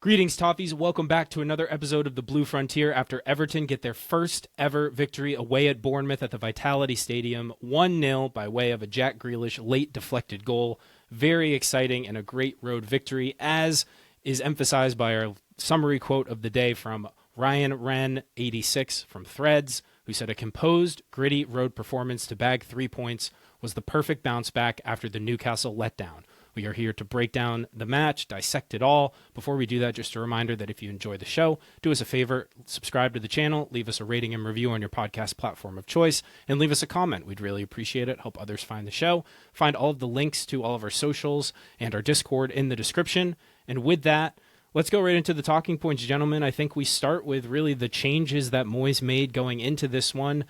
Greetings, Toffees. Welcome back to another episode of the Blue Frontier after Everton get their first ever victory away at Bournemouth at the Vitality Stadium, 1-0 by way of a Jack Grealish late deflected goal. Very exciting and a great road victory, as is emphasized by our summary quote of the day from Ryan Wren, 86, from Threads, who said a composed, gritty road performance to bag 3 points was the perfect bounce back after the Newcastle letdown. We are here to break down the match, dissect it all. Before we do that, just a reminder that if you enjoy the show, do us a favor, subscribe to the channel, leave us a rating and review on your podcast platform of choice, and leave us a comment. We'd really appreciate it. Help others find the show. Find all of the links to all of our socials and our Discord in the description. And with that, let's go right into the talking points, gentlemen. I think we start with really the changes that Moyes made going into this one,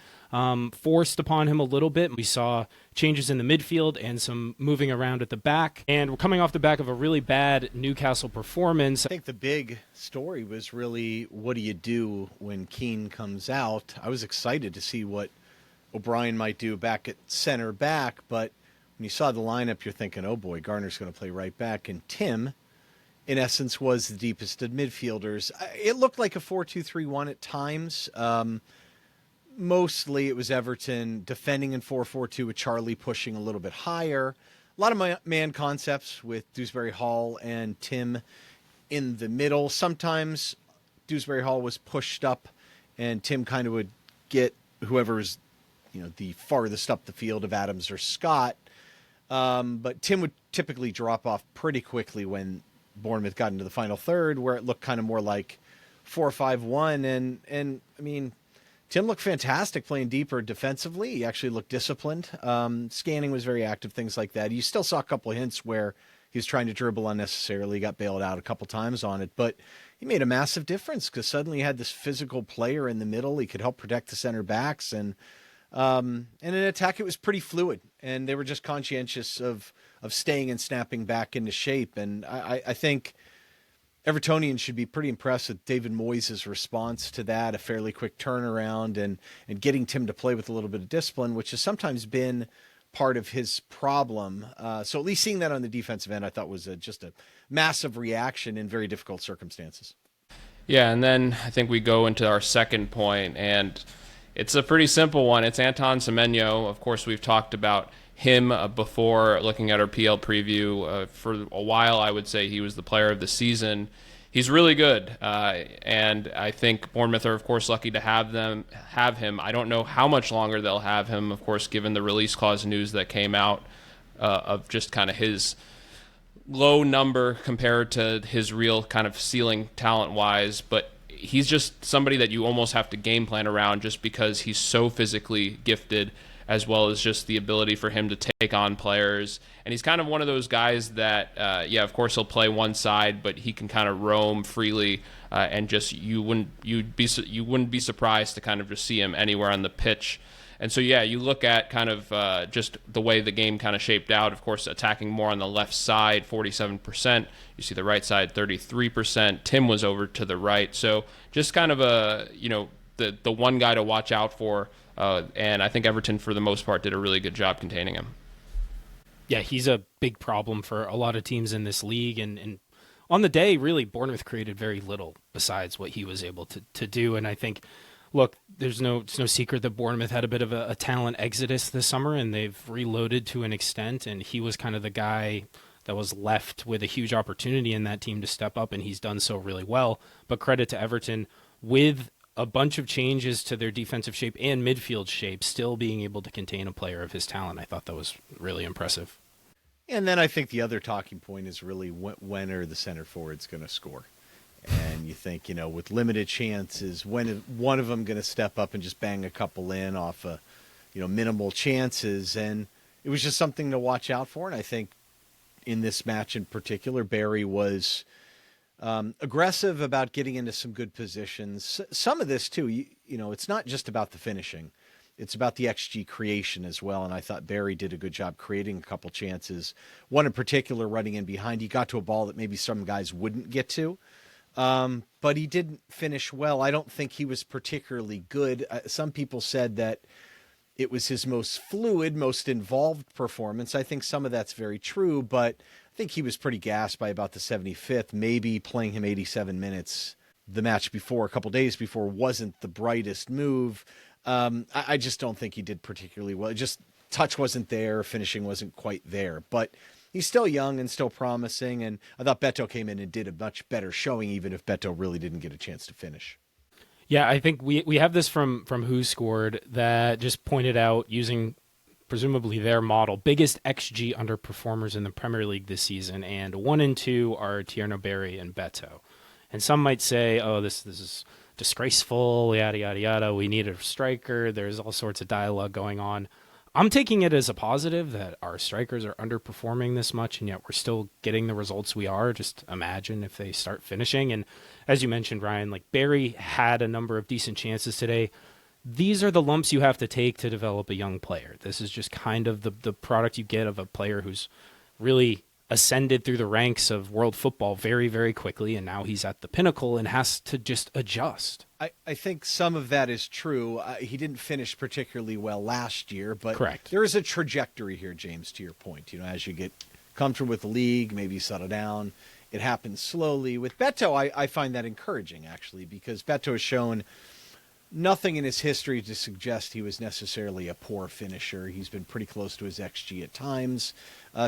forced upon him a little bit. We saw changes in the midfield and some moving around at the back. And we're coming off the back of a really bad Newcastle performance. I think the big story was really, what do you do when Keane comes out? I was excited to see what O'Brien might do back at center back, but when you saw the lineup, you're thinking, oh boy, Garner's going to play right back. And Tim, in essence, was the deepest of midfielders. It looked like a 4-2-3-1 at times. Mostly it was Everton defending in 4-4-2 with Charlie pushing a little bit higher. A lot of man concepts with Dewsbury Hall and Tim in the middle. Sometimes Dewsbury Hall was pushed up and Tim kind of would get whoever's, the farthest up the field of Adams or Scott. But Tim would typically drop off pretty quickly when Bournemouth got into the final third, where it looked kind of more like 4-5-1. And I mean, Tim looked fantastic playing deeper defensively. He actually looked disciplined. Scanning was very active, things like that. You still saw a couple of hints where he was trying to dribble unnecessarily, got bailed out a couple times on it, but he made a massive difference because suddenly he had this physical player in the middle. He could help protect the center backs, and in attack it was pretty fluid, and they were just conscientious of staying and snapping back into shape. And I think Evertonian should be pretty impressed with David Moyes' response to that, a fairly quick turnaround and getting Tim to play with a little bit of discipline, which has sometimes been part of his problem. So at least seeing that on the defensive end, I thought was just a massive reaction in very difficult circumstances. Yeah, and then I think we go into our second point, and it's a pretty simple one. It's Antoine Semenyo. Of course, we've talked about him before, looking at our PL preview. For a while, I would say he was the player of the season. He's really good, and I think Bournemouth are, of course, lucky to have him. I don't know how much longer they'll have him, of course, given the release clause news that came out of just kind of his low number compared to his real kind of ceiling talent-wise. But he's just somebody that you almost have to game plan around just because he's so physically gifted, as well as just the ability for him to take on players. And he's kind of one of those guys that, of course, he'll play one side, but he can kind of roam freely, and just you wouldn't be surprised to kind of just see him anywhere on the pitch. And so, you look at kind of just the way the game kind of shaped out. Of course, attacking more on the left side, 47%. You see the right side, 33%. Tim was over to the right. So just kind of the one guy to watch out for. And I think Everton, for the most part, did a really good job containing him. Yeah, he's a big problem for a lot of teams in this league. And on the day, really, Bournemouth created very little besides what he was able to do. And I think, look, it's no secret that Bournemouth had a bit of a talent exodus this summer, and they've reloaded to an extent. And he was kind of the guy that was left with a huge opportunity in that team to step up, and he's done so really well. But credit to Everton, with a bunch of changes to their defensive shape and midfield shape, still being able to contain a player of his talent. I thought that was really impressive. And then I think the other talking point is really when are the center forwards going to score? And you think, with limited chances, when is one of them going to step up and just bang a couple in off minimal chances? And it was just something to watch out for. And I think in this match in particular, Barry was aggressive about getting into some good positions. Some of this too, it's not just about the finishing. It's about the XG creation as well. And I thought Barry did a good job creating a couple chances. One in particular, running in behind, he got to a ball that maybe some guys wouldn't get to. But he didn't finish well. I don't think he was particularly good. Some people said that it was his most fluid, most involved performance. I think some of that's very true, but think he was pretty gassed by about the 75th. Maybe playing him 87 minutes the match before, a couple days before, wasn't the brightest move. I just don't think he did particularly well. Just touch wasn't there, finishing wasn't quite there. But he's still young and still promising, and I thought Beto came in and did a much better showing, even if Beto really didn't get a chance to finish. Yeah, I think we have this from Who Scored that just pointed out, using presumably their model, biggest XG underperformers in the Premier League this season, and 1 and 2 are Thierno Barry and Beto. And some might say, oh, this is disgraceful, yada, yada, yada. We need a striker. There's all sorts of dialogue going on. I'm taking it as a positive that our strikers are underperforming this much, and yet we're still getting the results we are. Just imagine if they start finishing. And as you mentioned, Ryan, like Barry had a number of decent chances today. These are the lumps you have to take to develop a young player. This is just kind of the product you get of a player who's really ascended through the ranks of world football very, very quickly, and now he's at the pinnacle and has to just adjust. I think some of that is true. He didn't finish particularly well last year, but Correct. There is a trajectory here, James, to your point. You know, as you get comfortable with the league, maybe you settle down. It happens slowly. With Beto, I find that encouraging, actually, because Beto has shown nothing in his history to suggest he was necessarily a poor finisher. He's been pretty close to his XG at times.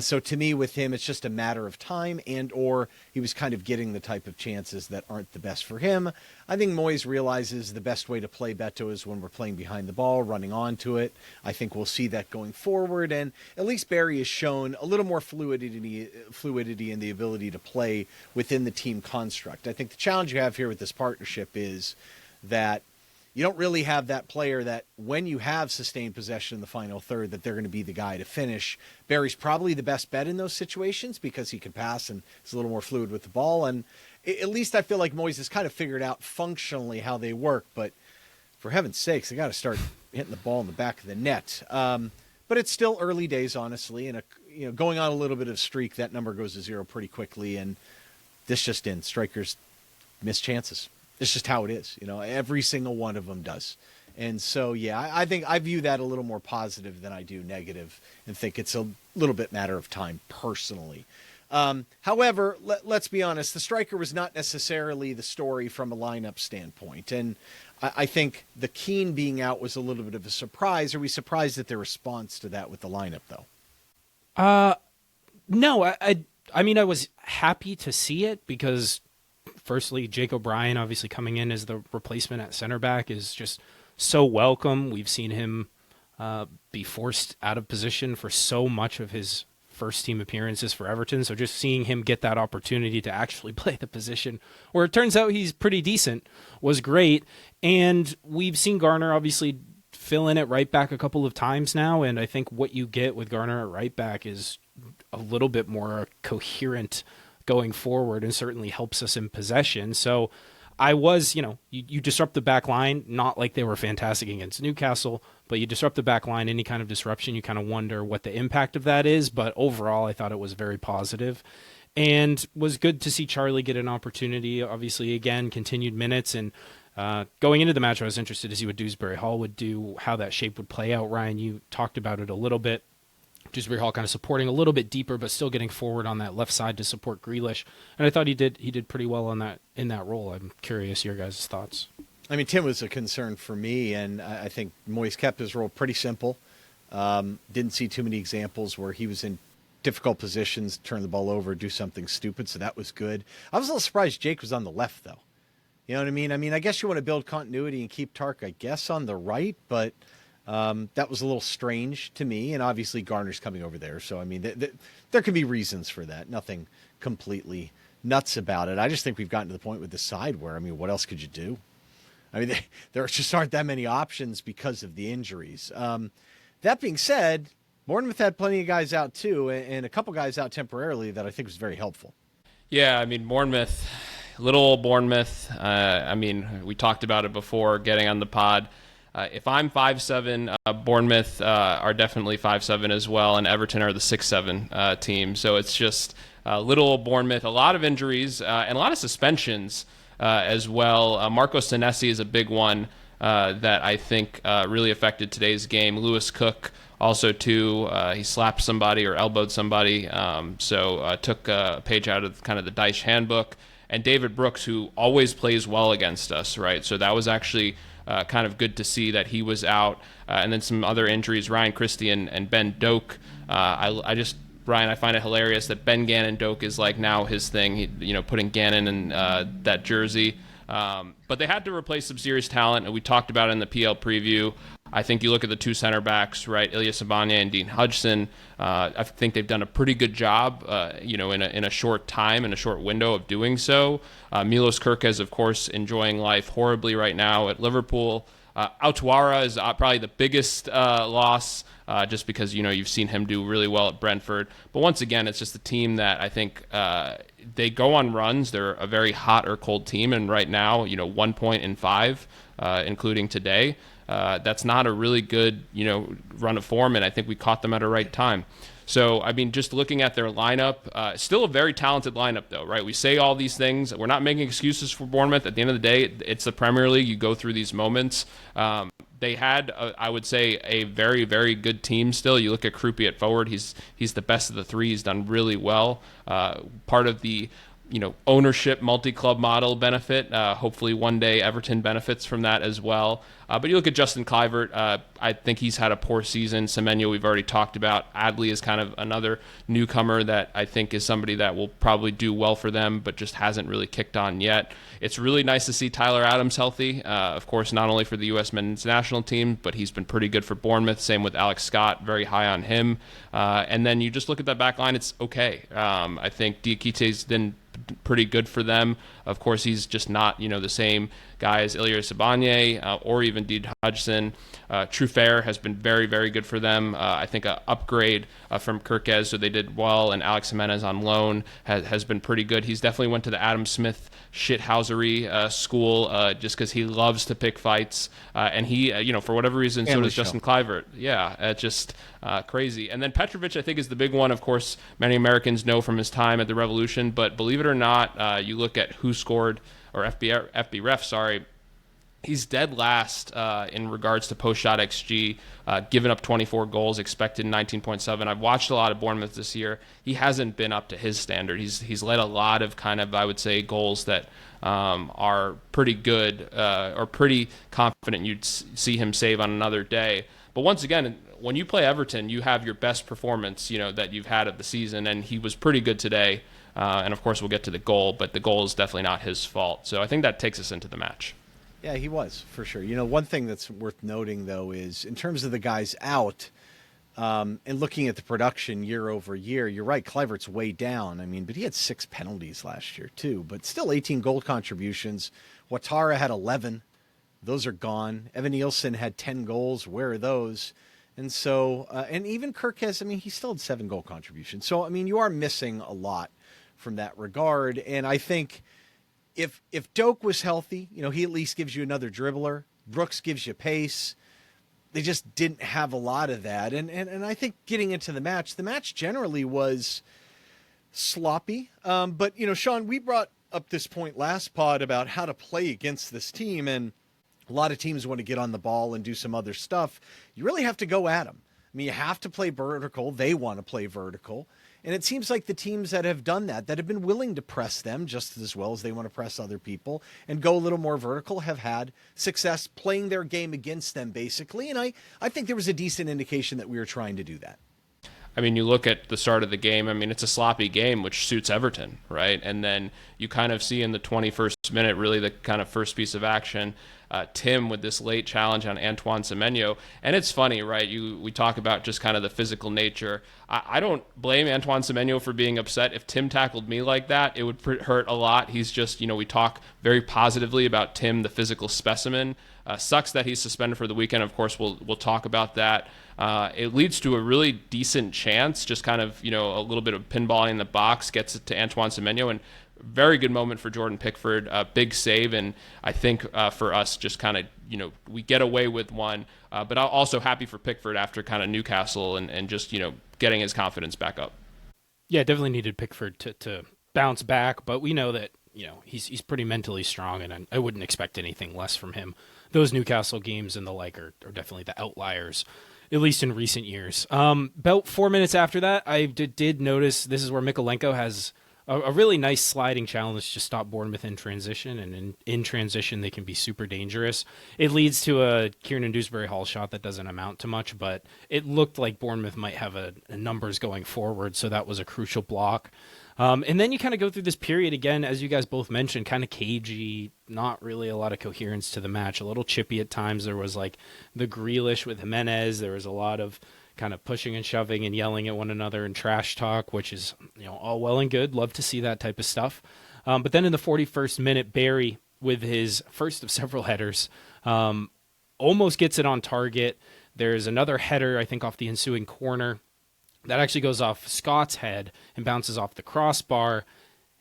So to me, with him, it's just a matter of time, and or he was kind of getting the type of chances that aren't the best for him. I think Moyes realizes the best way to play Beto is when we're playing behind the ball, running onto it. I think we'll see that going forward, and at least Barry has shown a little more fluidity in the ability to play within the team construct. I think the challenge you have here with this partnership is that you don't really have that player that when you have sustained possession in the final third, that they're going to be the guy to finish. Barry's probably the best bet in those situations because he can pass and is a little more fluid with the ball. And at least I feel like Moyes has kind of figured out functionally how they work. But for heaven's sakes, they got to start hitting the ball in the back of the net. But it's still early days, honestly. And going on a little bit of streak, that number goes to 0 pretty quickly. And this just in, strikers miss chances. It's just how it is. Every single one of them does. And so, yeah, I think I view that a little more positive than I do negative, and think it's a little bit matter of time personally. However, let's be honest, the striker was not necessarily the story from a lineup standpoint. And I think the Keane being out was a little bit of a surprise. Are we surprised at their response to that with the lineup, though? No, I mean, I was happy to see it because, firstly, Jake O'Brien obviously coming in as the replacement at center back is just so welcome. We've seen him be forced out of position for so much of his first team appearances for Everton. So just seeing him get that opportunity to actually play the position where it turns out he's pretty decent was great. And we've seen Garner obviously fill in at right back a couple of times now. And I think what you get with Garner at right back is a little bit more coherent going forward, and certainly helps us in possession. So I was, you disrupt the back line, not like they were fantastic against Newcastle, but you disrupt the back line, any kind of disruption, you kind of wonder what the impact of that is. But overall, I thought it was very positive, and was good to see Charlie get an opportunity. Obviously, again, continued minutes, and going into the match, I was interested to see what Dewsbury Hall would do, how that shape would play out. Ryan, you talked about it a little bit. Dewsbury Hall kind of supporting a little bit deeper, but still getting forward on that left side to support Grealish. And I thought he did pretty well on that in that role. I'm curious your guys' thoughts. I mean, Tim was a concern for me, and I think Moyes kept his role pretty simple. Didn't see too many examples where he was in difficult positions, turn the ball over, do something stupid, so that was good. I was a little surprised Jake was on the left, though. You know what I mean? I mean, I guess you want to build continuity and keep Tark, I guess, on the right, but that was a little strange to me, and obviously Garner's coming over there. So, I mean, there can be reasons for that. Nothing completely nuts about it. I just think we've gotten to the point with the side where, I mean, what else could you do? I mean, there just aren't that many options because of the injuries. That being said, Bournemouth had plenty of guys out too, and a couple guys out temporarily that I think was very helpful. Yeah, I mean, Bournemouth, little old Bournemouth. I mean, we talked about it before getting on the pod. If I'm 5'7", Bournemouth are definitely 5'7" as well, and Everton are the 6'7" team. So it's just little old Bournemouth, a lot of injuries and a lot of suspensions as well. Marco Senesi is a big one. that I think really affected today's game. Lewis Cook also too, he slapped somebody or elbowed somebody, so took a page out of kind of the Dyche handbook. And David Brooks, who always plays well against us, right? So that was actually kind of good to see that he was out. And then some other injuries, Ryan Christie and Ben Doak. Brian, I find it hilarious that Ben Gannon Doak is like now his thing, putting Gannon in that jersey. But they had to replace some serious talent, and we talked about it in the PL preview. I think you look at the two center backs, right, Ilya Sabanya and Dean Hudson. I think they've done a pretty good job, in a short time, in a short window of doing so. Milos Kerkez, of course, enjoying life horribly right now at Liverpool. Aoutuara is probably the biggest loss, just because you've seen him do really well at Brentford. But once again, it's just a team that I think they go on runs. They're a very hot or cold team, and right now, 1 point in 5, including today. That's not a really good, run of form, and I think we caught them at a right time. So, I mean, just looking at their lineup, still a very talented lineup, though, right? We say all these things. We're not making excuses for Bournemouth. At the end of the day, it's the Premier League. You go through these moments. They had, I would say, a very, very good team still. You look at Krupi at forward. He's the best of the three. He's done really well. Part of the ownership multi-club model benefit. Hopefully one day Everton benefits from that as well. But you look at Justin Kluivert, I think he's had a poor season. Semenyo we've already talked about. Adley is kind of another newcomer that I think is somebody that will probably do well for them, but just hasn't really kicked on yet. It's really nice to see Tyler Adams healthy. Of course, not only for the U.S. men's national team, but he's been pretty good for Bournemouth. Same with Alex Scott, very high on him. And then you just look at that back line, it's okay. I think Diakite's been pretty good for them. Of course, he's just not, the same guy as Ilya Sabanya or even Dean Hudson. Truffert has been very, very good for them. I think an upgrade from Kerkez, so they did well, and Alex Jimenez on loan has been pretty good. He's definitely went to the Adam Smith shithousery school just because he loves to pick fights. And he, for whatever reason, so does Justin Kluivert. Yeah, just crazy. And then Petrovic, I think, is the big one. Of course, many Americans know from his time at the Revolution, but believe it or not, you look at who scored, or FB ref, sorry, he's dead last in regards to post-shot XG, given up 24 goals, expected 19.7. I've watched a lot of Bournemouth this year. He hasn't been up to his standard. He's led a lot of kind of, I would say, goals that are pretty good or pretty confident you'd see him save on another day. But once again, when you play Everton, you have your best performance, that you've had of the season, and he was pretty good today. And of course, we'll get to the goal, but the goal is definitely not his fault. So I think that takes us into the match. Yeah, he was, for sure. One thing that's worth noting, though, is in terms of the guys out, and looking at the production year over year, you're right, Kluivert's way down. I mean, but he had 6 penalties last year, too. But still 18 goal contributions. Ouattara had 11. Those are gone. Evan Nielsen had 10 goals. Where are those? And so, and even Kerkez, I mean, he still had 7 goal contributions. So, I mean, you are missing a lot from that regard. And I think if Doak was healthy, he at least gives you another dribbler. Brooks gives you pace. They just didn't have a lot of that. And I think getting into the match generally was sloppy. But, Sean, we brought up this point last pod about how to play against this team. And a lot of teams want to get on the ball and do some other stuff. You really have to go at them. I mean, you have to play vertical. They want to play vertical. And it seems like the teams that have done that have been willing to press them just as well as they want to press other people and go a little more vertical, have had success playing their game against them, basically. And I think there was a decent indication that we were trying to do that. I mean, you look at the start of the game, I mean, it's a sloppy game, which suits Everton, right? And then you kind of see in the 21st minute, really the kind of first piece of action, Tim with this late challenge on Antoine Semenyo. And it's funny, right? We talk about just kind of the physical nature. I don't blame Antoine Semenyo for being upset. If Tim tackled me like that, it would hurt a lot. He's just, we talk very positively about Tim, the physical specimen. Sucks that he's suspended for the weekend. Of course, we'll talk about that. It leads to a really decent chance, just kind of, a little bit of pinballing in the box, gets it to Antoine Semenyo, and very good moment for Jordan Pickford, big save, and I think for us, just kind of, we get away with one, but I'm also happy for Pickford after kind of Newcastle and just, getting his confidence back up. Yeah, definitely needed Pickford to bounce back, but we know that he's pretty mentally strong, and I wouldn't expect anything less from him. Those Newcastle games and the like are definitely the outliers, at least in recent years. About 4 minutes after that, I did notice this is where Mykolenko has a really nice sliding challenge to stop Bournemouth in transition, and in transition they can be super dangerous. It leads to a Kieran Dewsbury-Hall shot that doesn't amount to much, but it looked like Bournemouth might have a numbers going forward, so that was a crucial block. And then you kind of go through this period again, as you guys both mentioned, kind of cagey, not really a lot of coherence to the match, a little chippy at times. There was like the Grealish with Jimenez. There was a lot of kind of pushing and shoving and yelling at one another and trash talk, which is, all well and good. Love to see that type of stuff. But then in the 41st minute, Barry, with his first of several headers, almost gets it on target. There's another header, I think, off the ensuing corner that actually goes off Scott's head and bounces off the crossbar.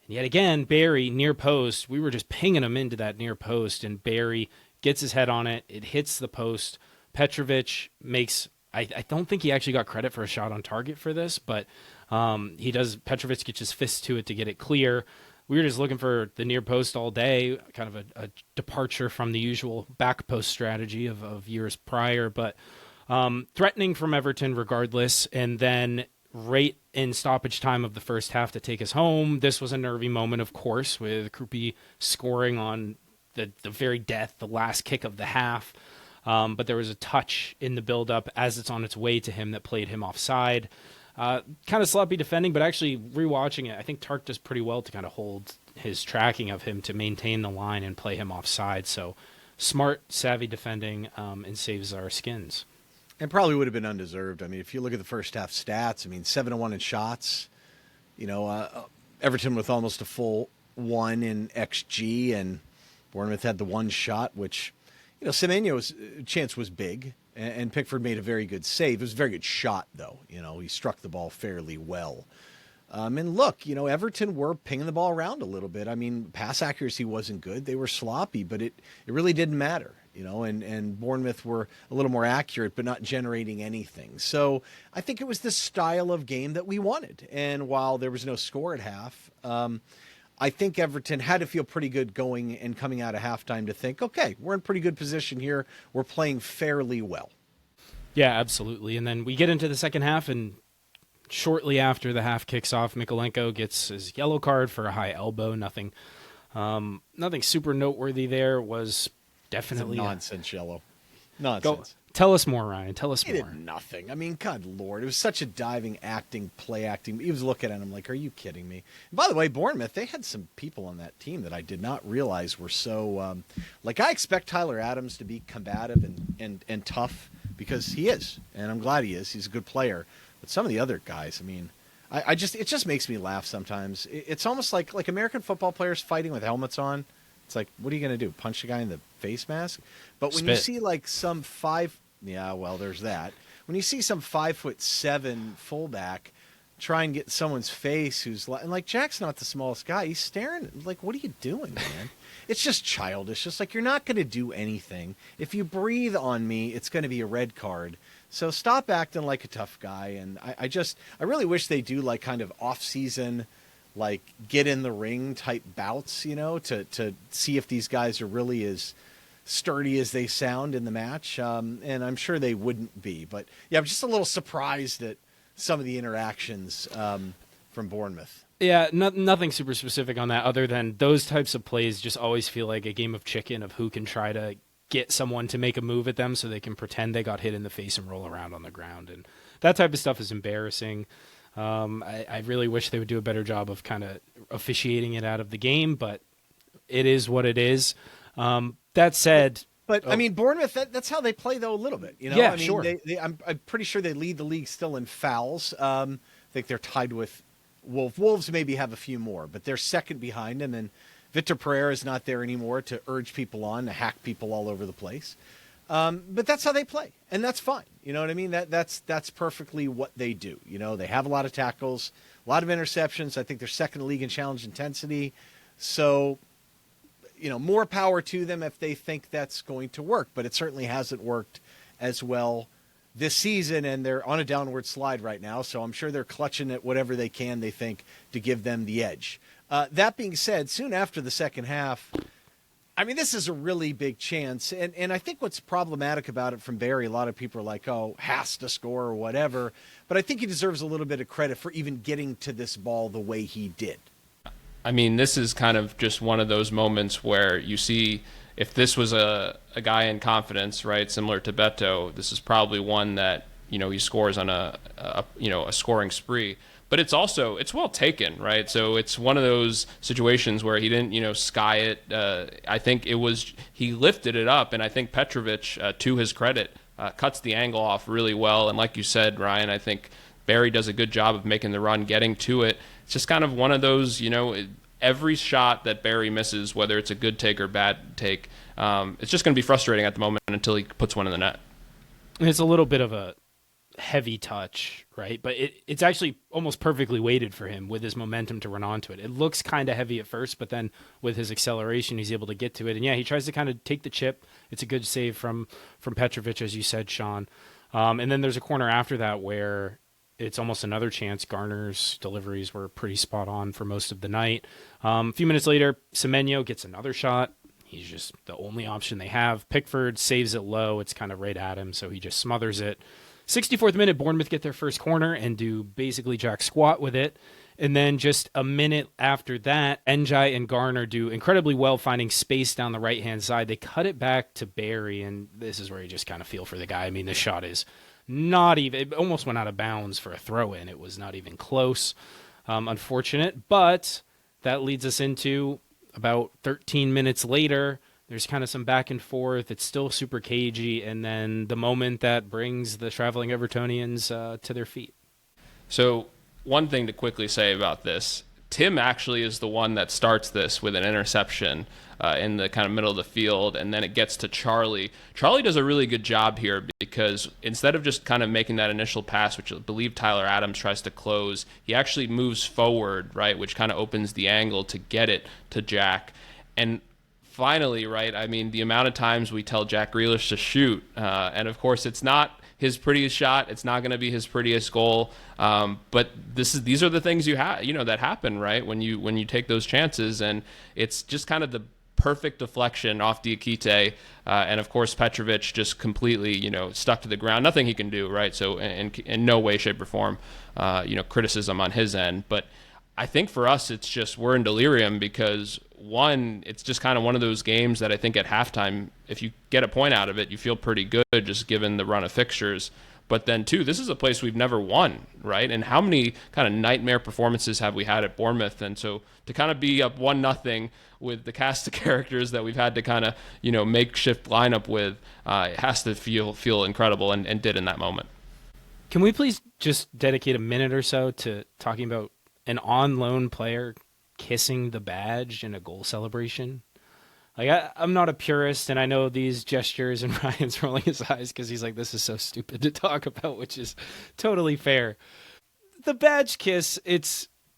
And yet again, Barry, near post, we were just pinging him into that near post, and Barry gets his head on it. It hits the post. Petrovic makes, I don't think he actually got credit for a shot on target for this, but he does. Petrovic gets his fist to it to get it clear. We were just looking for the near post all day, kind of a departure from the usual back post strategy of years prior, but threatening from Everton regardless. And then right in stoppage time of the first half to take us home, this was a nervy moment, of course, with Krupi scoring on the very death, the last kick of the half. But there was a touch in the build-up as it's on its way to him that played him offside. Kind of sloppy defending, but actually rewatching it, I think Tark does pretty well to kind of hold his tracking of him to maintain the line and play him offside. So smart, savvy defending, and saves our skins. And probably would have been undeserved. I mean, if you look at the first half stats, 7-1 in shots. Everton with almost a full 1 in XG, and Bournemouth had the one shot, which, Semenyo's chance was big, and Pickford made a very good save. It was a very good shot, though. He struck the ball fairly well. And look, Everton were pinging the ball around a little bit. Pass accuracy wasn't good. They were sloppy, but it really didn't matter. And Bournemouth were a little more accurate, but not generating anything. So I think it was the style of game that we wanted. And while there was no score at half, I think Everton had to feel pretty good going and coming out of halftime to think, okay, we're in pretty good position here. We're playing fairly well. Yeah, absolutely. And then we get into the second half, and shortly after the half kicks off, Mykolenko gets his yellow card for a high elbow. Nothing super noteworthy there. Was definitely it's a nonsense yellow. Nonsense. Tell us more, Ryan. Tell us he more. Did nothing. God Lord, it was such a diving, play acting. He was looking at him like, are you kidding me? And by the way, Bournemouth, they had some people on that team that I did not realize were so, I expect Tyler Adams to be combative and tough, because he is, and I'm glad he is. He's a good player. But some of the other guys, it just makes me laugh sometimes. It's almost like American football players fighting with helmets on. It's like, what are you going to do? Punch the guy in the face mask? But when you see some there's that. When you see some 5'7" fullback try and get someone's face and Jack's not the smallest guy. He's staring what are you doing, man? It's just childish. Just you're not going to do anything. If you breathe on me, it's going to be a red card. So stop acting like a tough guy. And I really wish they do kind of off-season, get in the ring type bouts, to see if these guys are really as sturdy as they sound in the match. And I'm sure they wouldn't be. But yeah, I'm just a little surprised at some of the interactions from Bournemouth. Yeah, nothing super specific on that other than those types of plays just always feel like a game of chicken of who can try to get someone to make a move at them so they can pretend they got hit in the face and roll around on the ground. And that type of stuff is embarrassing. I really wish they would do a better job of kind of officiating it out of the game, but it is what it is. That said... But, Bournemouth, that's how they play, though, a little bit. Yeah, sure. I'm pretty sure they lead the league still in fouls. I think they're tied with Wolves. Wolves maybe have a few more, but they're second behind. And then Victor Pereira is not there anymore to urge people on, to hack people all over the place. But that's how they play, and that's fine. You know what I mean? That's perfectly what they do. They have a lot of tackles, a lot of interceptions. I think they're second in the league in challenge intensity. So... more power to them if they think that's going to work, but it certainly hasn't worked as well this season, and they're on a downward slide right now, so I'm sure they're clutching at whatever they can, they think, to give them the edge. That being said, soon after the second half, I mean, this is a really big chance. And I think what's problematic about it from Barry, a lot of people are like, oh, has to score or whatever. But I think he deserves a little bit of credit for even getting to this ball the way he did. I mean, this is kind of just one of those moments where you see if this was a guy in confidence, right, similar to Beto, this is probably one that, he scores on a scoring spree. But it's well taken, right? So it's one of those situations where he didn't, sky it. I think he lifted it up, and I think Petrovic, to his credit, cuts the angle off really well. And like you said, Ryan, I think Barry does a good job of making the run, getting to it. It's just kind of one of those, every shot that Barry misses, whether it's a good take or bad take, it's just going to be frustrating at the moment until he puts one in the net. And it's a little bit of a heavy touch, right? But it's actually almost perfectly weighted for him with his momentum to run onto it. It looks kind of heavy at first, but then with his acceleration, he's able to get to it. And yeah, he tries to kind of take the chip. It's a good save from Petrovic, as you said, Shan. And then there's a corner after that where it's almost another chance. Garner's deliveries were pretty spot on for most of the night. A few minutes later, Semenyo gets another shot. He's just the only option they have. Pickford saves it low. It's kind of right at him, so he just smothers it. 64th minute, Bournemouth get their first corner and do basically jack squat with it. And then just a minute after that, Njai and Garner do incredibly well finding space down the right-hand side. They cut it back to Barry, and this is where you just kind of feel for the guy. I mean, this shot is not even, it almost went out of bounds for a throw-in. It was not even close. Unfortunate, but that leads us into about 13 minutes later. There's kind of some back and forth. It's still super cagey. And then the moment that brings the traveling Evertonians to their feet. So one thing to quickly say about this, Tim actually is the one that starts this with an interception in the kind of middle of the field, and then it gets to Charlie. Charlie does a really good job here because instead of just kind of making that initial pass, which I believe Tyler Adams tries to close, he actually moves forward, right, which kind of opens the angle to get it to Jack. And finally, right, I mean, the amount of times we tell Jack Grealish to shoot, and of course it's not his prettiest shot, it's not going to be his prettiest goal, but these are the things that happen, right, when you take those chances, and it's just kind of the perfect deflection off Diakite, and of course Petrovic just completely stuck to the ground, nothing he can do, right? So in no way, shape, or form criticism on his end, but I think for us, it's just we're in delirium because, one, it's just kind of one of those games that I think at halftime, if you get a point out of it, you feel pretty good just given the run of fixtures. But then, two, this is a place we've never won, right? And how many kind of nightmare performances have we had at Bournemouth? And so to kind of be up 1-0 with the cast of characters that we've had to kind of, makeshift lineup with, it has to feel incredible and did in that moment. Can we please just dedicate a minute or so to talking about an on-loan player kissing the badge in a goal celebration? Like, I'm not a purist, and I know these gestures, and Ryan's rolling his eyes because he's like, this is so stupid to talk about, which is totally fair. The badge kiss,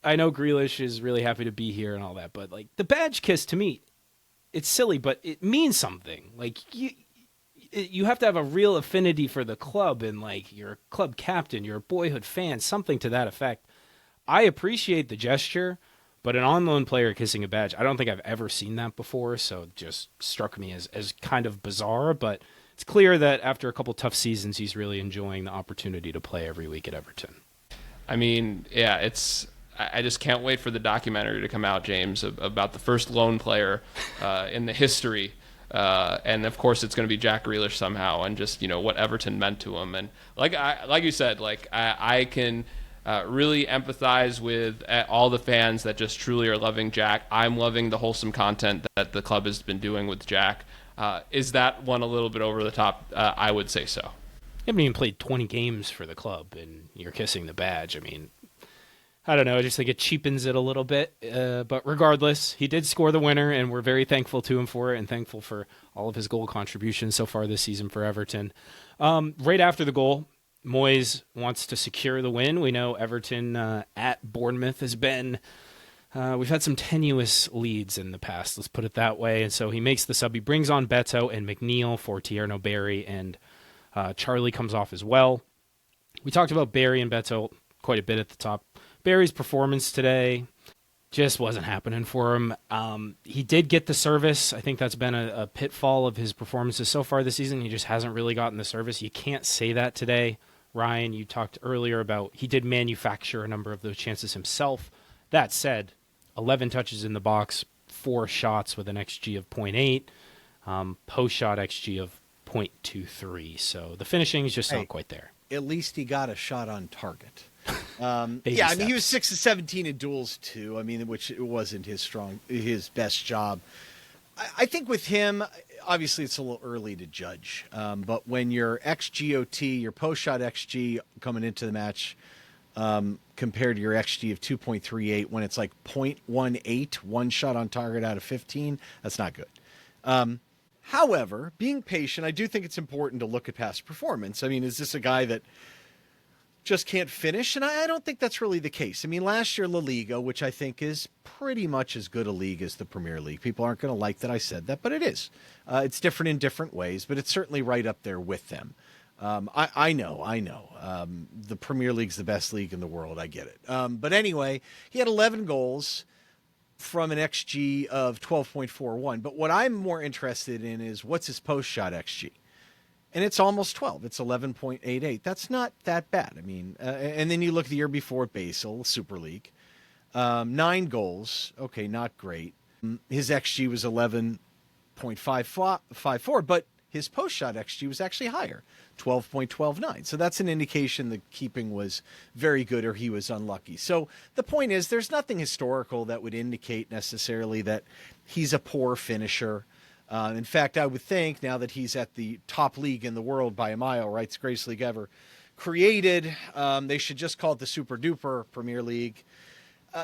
I know Grealish is really happy to be here and all that, but, like, the badge kiss, to me, it's silly, but it means something. Like, you have to have a real affinity for the club, and, like, you're a club captain, you're a boyhood fan, something to that effect. I appreciate the gesture, but an on-loan player kissing a badge, I don't think I've ever seen that before, so it just struck me as kind of bizarre, but it's clear that after a couple tough seasons, he's really enjoying the opportunity to play every week at Everton. I mean, yeah, I just can't wait for the documentary to come out, James, about the first loan player in the history. And of course, it's going to be Jack Grealish somehow, and just what Everton meant to him. And like you said, I can really empathize with all the fans that just truly are loving Jack. I'm loving the wholesome content that the club has been doing with Jack. Is that one a little bit over the top? I would say so. You haven't even played 20 games for the club, and you're kissing the badge. I mean, I don't know. I just think it cheapens it a little bit. But regardless, he did score the winner, and we're very thankful to him for it and thankful for all of his goal contributions so far this season for Everton. Right after the goal, Moyes wants to secure the win. We know Everton at Bournemouth has been we've had some tenuous leads in the past, let's put it that way. And so he makes the sub. He brings on Beto and McNeil for Thierno Barry, and Charlie comes off as well. We talked about Barry and Beto quite a bit at the top. Barry's performance today, Just wasn't happening for him. He did get the service. I think that's been a pitfall of his performances so far this season. He just hasn't really gotten the service. You can't say that today. Ryan, you talked earlier about he did manufacture a number of those chances himself. That said, 11 touches in the box, 4 shots with an XG of 0.8, post-shot XG of 0.23. So the finishing is just not quite there. At least he got a shot on target. Yeah, I mean, he was 6 of 17 in duels too. I mean, which it wasn't his best job. I think with him, obviously it's a little early to judge. But when your XGOT, your post-shot XG coming into the match, compared to your XG of 2.38, when it's like 0.18, one shot on target out of 15, that's not good. However, being patient, I do think it's important to look at past performance. I mean, is this a guy that just can't finish? And I don't think that's really the case. I mean, last year, La Liga, which I think is pretty much as good a league as the Premier League. People aren't going to like that I said that, but it is. It's different in different ways, but it's certainly right up there with them. I know. The Premier League's the best league in the world. I get it. But anyway, he had 11 goals from an XG of 12.41. But what I'm more interested in is what's his post-shot XG? And it's almost 12. It's 11.88. That's not that bad. I mean, and then you look at the year before at Basel, Super League. 9 goals. Okay, not great. His XG was 11.54, but his post-shot XG was actually higher, 12.129. So that's an indication the keeping was very good or he was unlucky. So the point is there's nothing historical that would indicate necessarily that he's a poor finisher. In fact, I would think now that he's at the top league in the world by a mile, right? It's the greatest league ever created. They should just call it the Super Duper Premier League.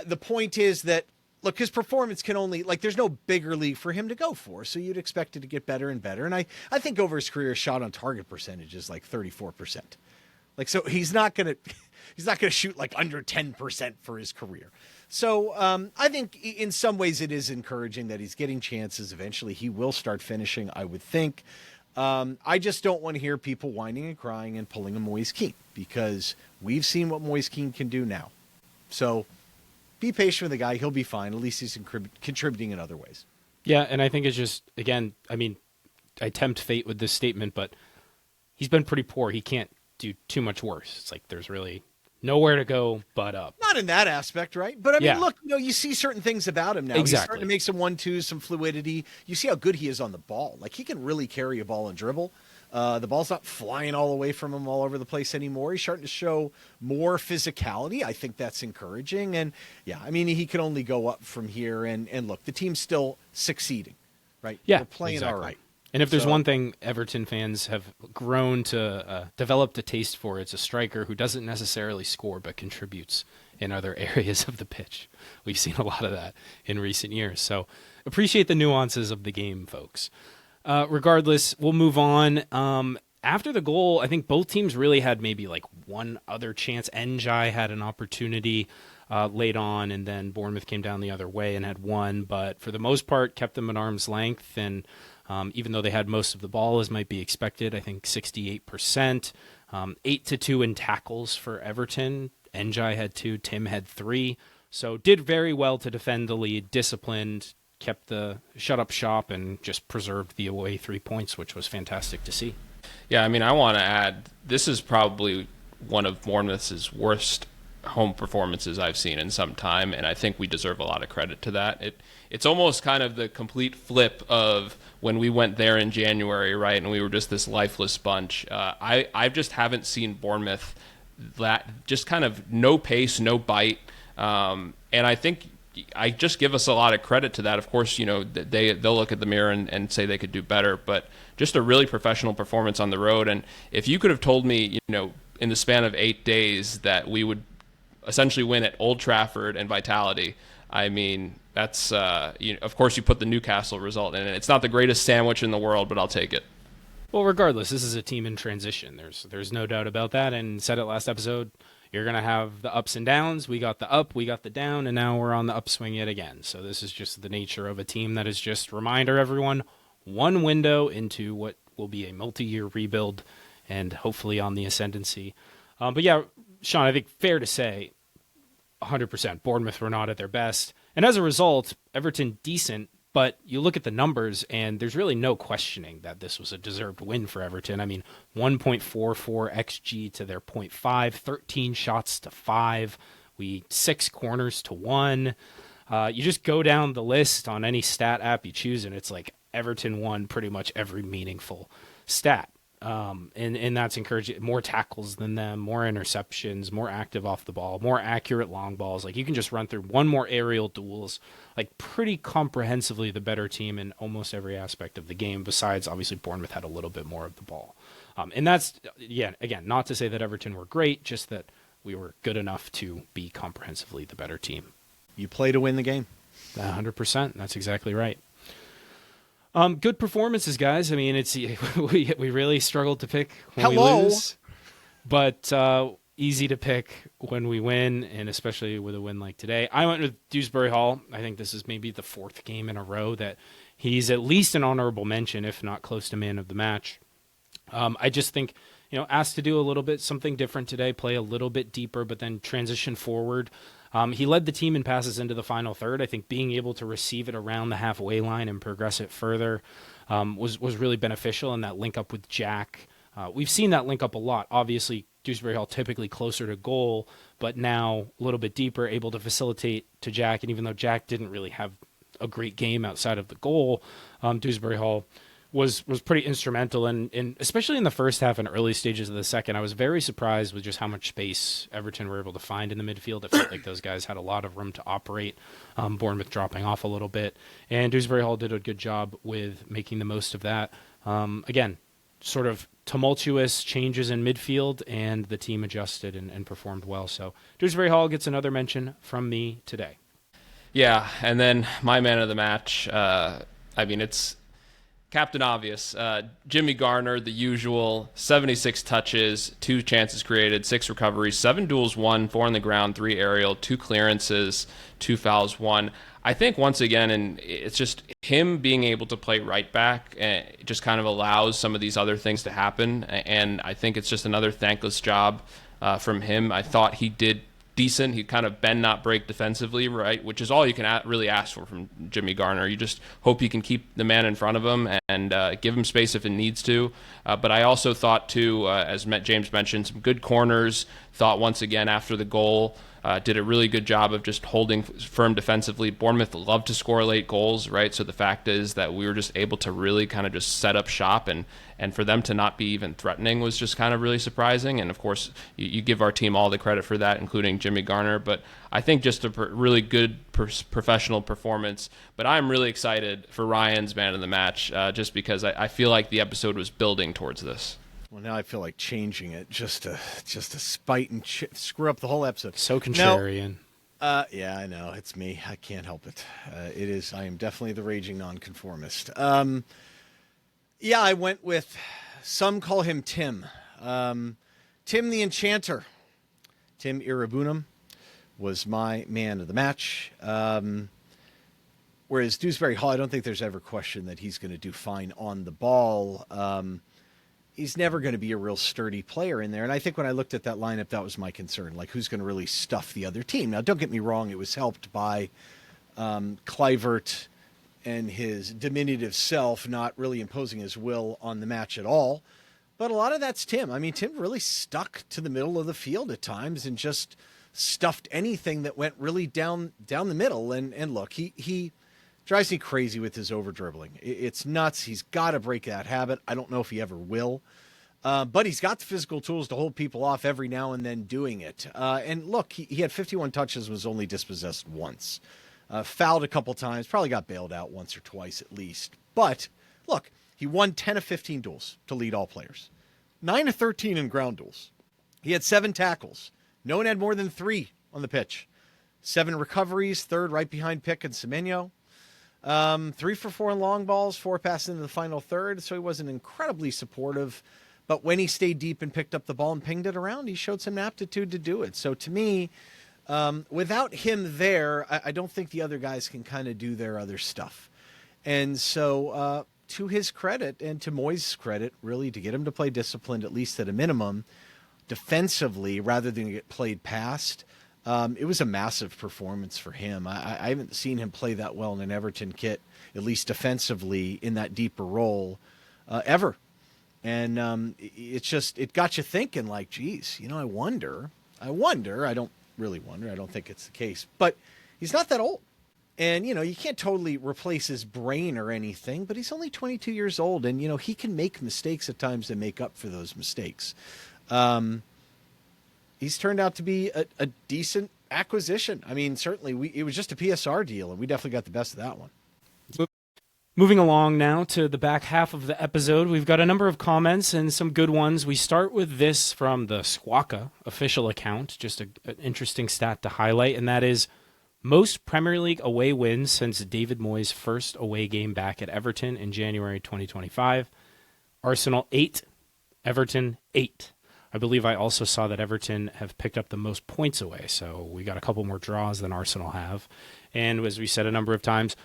The point is that, look, his performance can only, like, there's no bigger league for him to go for. So you'd expect it to get better and better. And I think over his career, his shot on target percentage is like 34%. Like, so he's not going to shoot like under 10% for his career. So I think in some ways it is encouraging that he's getting chances. Eventually he will start finishing, I would think. I just don't want to hear people whining and crying and pulling a Moyes Keane, because we've seen what Moyes Keane can do now. So be patient with the guy. He'll be fine. At least he's contributing in other ways. Yeah, and I think it's just, again, I mean, I tempt fate with this statement, but he's been pretty poor. He can't do too much worse. It's like there's really nowhere to go but up. Not in that aspect, right? But I mean, look, you see certain things about him now. Exactly. He's starting to make some 1-2s, some fluidity. You see how good he is on the ball. Like, he can really carry a ball and dribble. The ball's not flying all away from him all over the place anymore. He's starting to show more physicality. I think that's encouraging. And yeah, I mean, he can only go up from here. And look, the team's still succeeding, right? Yeah, they're playing all right. And if there's one thing Everton fans have grown to developed a taste for, it's a striker who doesn't necessarily score but contributes in other areas of the pitch. We've seen a lot of that in recent years. So appreciate the nuances of the game, folks. Regardless, we'll move on. After the goal, I think both teams really had maybe like one other chance. Njai had an opportunity late on, and then Bournemouth came down the other way and had one. But for the most part, kept them at arm's length. And even though they had most of the ball, as might be expected, I think 68%, 8-2 in tackles for Everton. Njai had 2, Tim had 3. So did very well to defend the lead, disciplined, kept the shut up shop, and just preserved the away 3 points, which was fantastic to see. Yeah, I mean, I want to add, this is probably one of Bournemouth's worst home performances I've seen in some time, and I think we deserve a lot of credit to that. It's almost kind of the complete flip of when we went there in January, right, and we were just this lifeless bunch. I just haven't seen Bournemouth that just kind of no pace, no bite, and I think I just give us a lot of credit to that. Of course, they'll look at the mirror and say they could do better, but just a really professional performance on the road. And if you could have told me, in the span of 8 days that we would essentially win at Old Trafford and Vitality, I mean, that's, of course you put the Newcastle result in it. It's not the greatest sandwich in the world, but I'll take it. Well, regardless, this is a team in transition. There's no doubt about that. And said it last episode, you're going to have the ups and downs. We got the up, we got the down, and now we're on the upswing yet again. So this is just the nature of a team that is just, reminder everyone, one window into what will be a multi-year rebuild and hopefully on the ascendancy. But yeah, Sean, I think fair to say 100% Bournemouth were not at their best. And as a result, Everton decent, but you look at the numbers, and there's really no questioning that this was a deserved win for Everton. I mean, 1.44 XG to their 0.5, 13 shots to 5, 6 corners to 1. You just go down the list on any stat app you choose, and it's like Everton won pretty much every meaningful stat. And that's encouraging. More tackles than them, more interceptions, more active off the ball, more accurate long balls. Like, you can just run through one more aerial duels, like pretty comprehensively the better team in almost every aspect of the game. Besides, obviously, Bournemouth had a little bit more of the ball. And that's, yeah, again, not to say that Everton were great, just that we were good enough to be comprehensively the better team. You play to win the game. 100%. That's exactly right. Good performances, guys. I mean, it's we really struggled to pick when we lose, but easy to pick when we win, and especially with a win like today. I went with Dewsbury Hall. I think this is maybe the 4th game in a row that he's at least an honorable mention, if not close to man of the match. I just think, asked to do a little bit something different today, play a little bit deeper, but then transition forward. He led the team in passes into the final third. I think being able to receive it around the halfway line and progress it further was really beneficial, and that link up with Jack. We've seen that link up a lot. Obviously, Dewsbury Hall typically closer to goal, but now a little bit deeper, able to facilitate to Jack. And even though Jack didn't really have a great game outside of the goal, Dewsbury Hall was pretty instrumental, and especially in the first half and early stages of the second, I was very surprised with just how much space Everton were able to find in the midfield. It felt like those guys had a lot of room to operate, Bournemouth dropping off a little bit, and Dewsbury Hall did a good job with making the most of that. Again, sort of tumultuous changes in midfield, and the team adjusted and performed well. So Dewsbury Hall gets another mention from me today. Yeah, and then my man of the match, it's Captain Obvious. Jimmy Garner, the usual, 76 touches, 2 chances created, 6 recoveries, 7 duels won, 4 on the ground, 3 aerial, 2 clearances, 2 fouls won. I think once again, and it's just him being able to play right back, it just kind of allows some of these other things to happen. And I think it's just another thankless job from him. I thought he did decent. He kind of bend, not break defensively, right? Which is all you can really ask for from Jimmy Garner. You just hope you can keep the man in front of him and give him space if it needs to. But I also thought, too, as James mentioned, some good corners. Thought once again after the goal, did a really good job of just holding firm defensively. Bournemouth love to score late goals, right? So the fact is that we were just able to really kind of just set up shop, and for them to not be even threatening was just kind of really surprising. And of course, you give our team all the credit for that, including Jimmy Garner. But I think just a really good professional performance. But I'm really excited for Ryan's man of the match, just because I feel like the episode was building towards this. Well, now I feel like changing it just to spite and screw up the whole episode. So contrarian. Yeah, I know. It's me. I can't help it. It is. I am definitely the raging nonconformist. Yeah, I went with, some call him Tim. Tim the Enchanter. Tim Iroegbunam was my man of the match. Whereas Dewsbury Hall, I don't think there's ever question that he's going to do fine on the ball. He's never going to be a real sturdy player in there. And I think when I looked at that lineup, that was my concern. Like, who's going to really stuff the other team? Now, don't get me wrong. It was helped by Kluivert and his diminutive self not really imposing his will on the match at all. But a lot of that's Tim. I mean, Tim really stuck to the middle of the field at times and just stuffed anything that went really down the middle. And look, he drives me crazy with his over dribbling. It's nuts. He's got to break that habit. I don't know if he ever will. But he's got the physical tools to hold people off every now and then doing it. And look, he had 51 touches, was only dispossessed once. Fouled a couple times, probably got bailed out once or twice at least. But look, he won 10 of 15 duels to lead all players. 9 of 13 in ground duels. He had 7 tackles. No one had more than 3 on the pitch. 7 recoveries, third right behind Pick and Semenyo. 3 for 4 in long balls, 4 passes into the final third. So he wasn't incredibly supportive. But when he stayed deep and picked up the ball and pinged it around, he showed some aptitude to do it. So to me, without him there, I don't think the other guys can kind of do their other stuff. And so to his credit and to Moyes' credit, really, to get him to play disciplined, at least at a minimum, defensively, rather than get played past, It was a massive performance for him. I haven't seen him play that well in an Everton kit, at least defensively, in that deeper role, ever. And it got you thinking, like, geez, I wonder. I don't really wonder. I don't think it's the case. But he's not that old. And, you can't totally replace his brain or anything, but he's only 22 years old. And, he can make mistakes at times and make up for those mistakes. He's turned out to be a decent acquisition. I mean, certainly it was just a PSR deal, and we definitely got the best of that one. Moving along now to the back half of the episode, we've got a number of comments and some good ones. We start with this from the Squawka official account, just an interesting stat to highlight, and that is most Premier League away wins since David Moyes' first away game back at Everton in January 2025. Arsenal 8, Everton 8. I believe I also saw that Everton have picked up the most points away, so we got a couple more draws than Arsenal have. And as we said a number of times,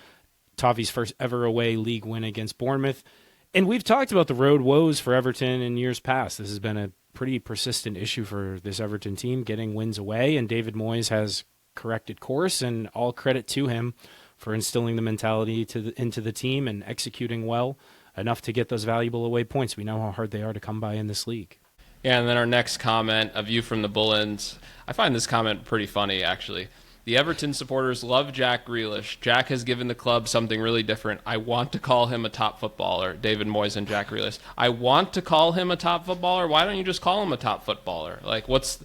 Toffees' first ever away league win against Bournemouth. And we've talked about the road woes for Everton in years past. This has been a pretty persistent issue for this Everton team, getting wins away, and David Moyes has corrected course, and all credit to him for instilling the mentality into the team and executing well enough to get those valuable away points. We know how hard they are to come by in this league. Yeah, and then our next comment, a view from the Bullens. I find this comment pretty funny, actually. The Everton supporters love Jack Grealish. Jack has given the club something really different. I want to call him a top footballer. David Moyes and Jack Grealish. I want to call him a top footballer. Why don't you just call him a top footballer? Like, what's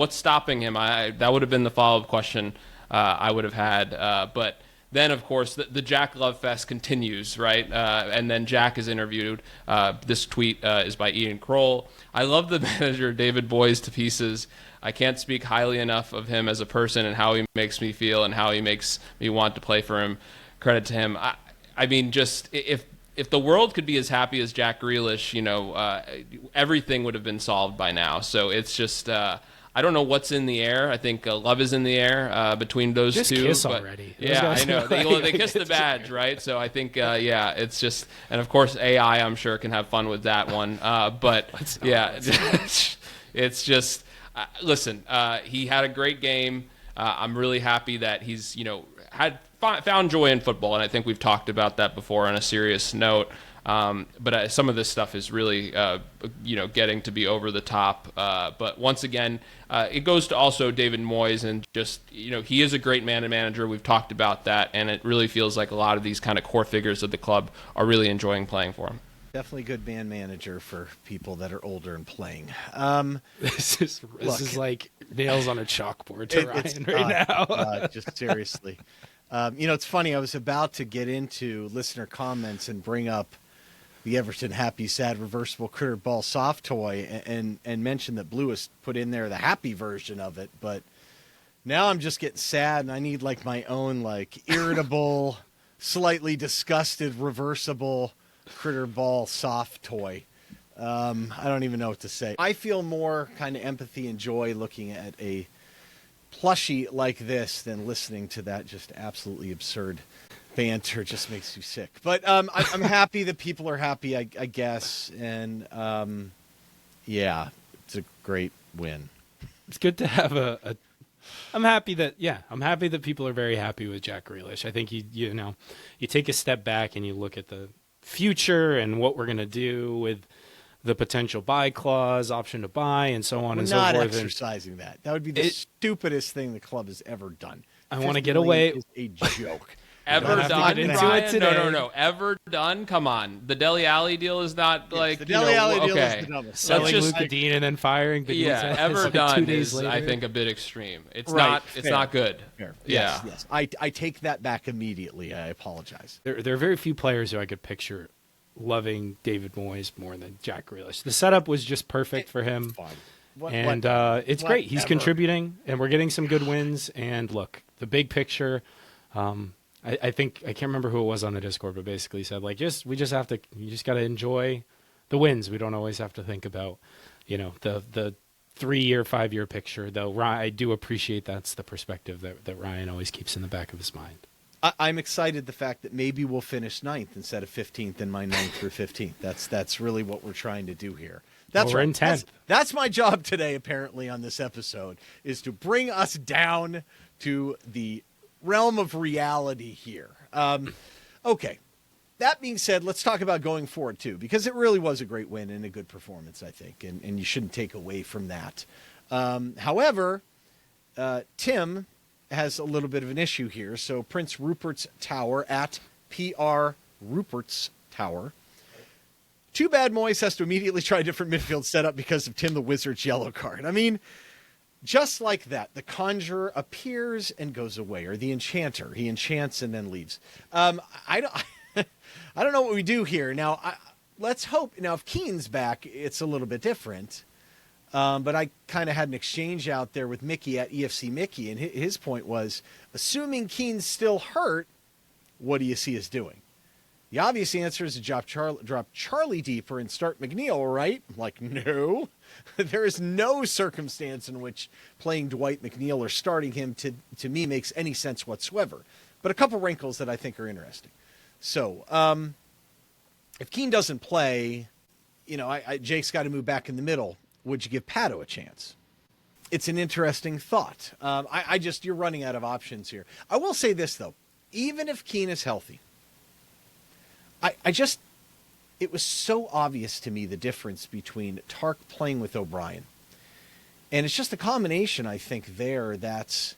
stopping him? That would have been the follow-up question I would have had. But then, of course, the Jack Love Fest continues, right? And then Jack is interviewed. This tweet is by Ian Kroll. I love the manager, David Moyes, to pieces. I can't speak highly enough of him as a person and how he makes me feel and how he makes me want to play for him. Credit to him. I mean, just if the world could be as happy as Jack Grealish, everything would have been solved by now. So it's just... I don't know what's in the air. I think love is in the air between those just two. Kiss but, already. Yeah, I know. They kiss the badge, right? So I think, it's just... And, of course, AI, I'm sure, can have fun with that one. But, yeah, it's just... listen, he had a great game. I'm really happy that he's, found joy in football, and I think we've talked about that before on a serious note. But some of this stuff is really, getting to be over the top. But once again, it goes to also David Moyes, and just, he is a great man and manager. We've talked about that, and it really feels like a lot of these kind of core figures of the club are really enjoying playing for him. Definitely good man manager for people that are older and playing. This is like nails on a chalkboard to Ryan right now. Just seriously. It's funny. I was about to get into listener comments and bring up the Everton Happy Sad Reversible Critter Ball soft toy and mention that Blue has put in there the happy version of it. But now I'm just getting sad, and I need like my own like irritable, slightly disgusted reversible Critter Ball soft toy. I don't even know what to say. I feel more kind of empathy and joy looking at a plushie like this than listening to that just absolutely absurd banter. Just makes you sick. But I'm happy that people are happy, I guess. And it's a great win. It's good to have I'm happy that people are very happy with Jack Grealish. I think you take a step back and you look at the future and what we're going to do with the potential buy clause, option to buy, and so on and so forth. Not exercising that. That would be the stupidest thing the club has ever done. I want to get away. Is a joke. Ever done, Brian? No. Ever done? Come on. The Dele Alli deal is not like... The Dele Alli deal is the dumbest. Selling Luka Dean and then firing. Yeah, ever done is, I think, a bit extreme. It's not good. Fair. Yes. I take that back immediately. I apologize. There are very few players who I could picture loving David Moyes more than Jack Grealish. The setup was just perfect for him. It's great. He's contributing, and we're getting some good wins. And look, the big picture... I think I can't remember who it was on the Discord, but basically said you just got to enjoy the wins. We don't always have to think about, the 3-year, 5-year picture. Though I do appreciate that's the perspective that Ryan always keeps in the back of his mind. I'm excited the fact that maybe we'll finish 9th instead of 15th in my 9th through 15th. That's really what we're trying to do here. That's We're right. in 10th. That's my job today, apparently, on this episode, is to bring us down to the realm of reality here. Okay. That being said, let's talk about going forward, too, because it really was a great win and a good performance, I think, and you shouldn't take away from that. However, Tim has a little bit of an issue here. So Prince Rupert's Tower at PR Rupert's Tower. Too bad Moyes has to immediately try a different midfield setup because of Tim the Wizard's yellow card. I mean, just like that, the conjurer appears and goes away, or the enchanter. He enchants and then leaves. I don't know what we do here. Now, let's hope. Now, if Keane's back, it's a little bit different. But I kind of had an exchange out there with Mickey at EFC Mickey, and his point was, assuming Keane's still hurt, what do you see us doing? The obvious answer is to drop Charlie deeper and start McNeil, right? I'm like, no. There is no circumstance in which playing Dwight McNeil or starting him to me makes any sense whatsoever. But a couple wrinkles that I think are interesting. So, if Keane doesn't play, Jake's got to move back in the middle. Would you give Pato a chance? It's an interesting thought. You're running out of options here. I will say this, though. Even if Keane is healthy, it was so obvious to me the difference between Tark playing with O'Brien. And it's just a combination, I think, there that's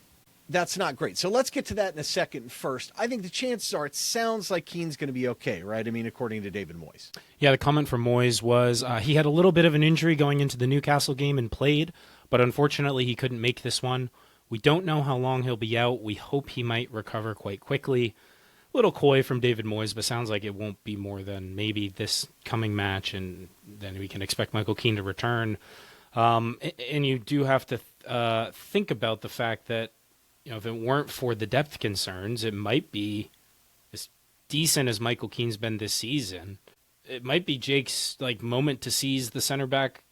not great. So let's get to that in a second. First, I think the chances are it sounds like Keane's going to be okay, right? I mean, according to David Moyes. Yeah, the comment from Moyes was he had a little bit of an injury going into the Newcastle game and played, but unfortunately he couldn't make this one. We don't know how long he'll be out. We hope he might recover quite quickly. A little coy from David Moyes, but sounds like it won't be more than maybe this coming match, and then we can expect Michael Keane to return. And you do have to think about the fact that, if it weren't for the depth concerns, it might be as decent as Michael Keane's been this season. It might be Jake's moment to seize the center back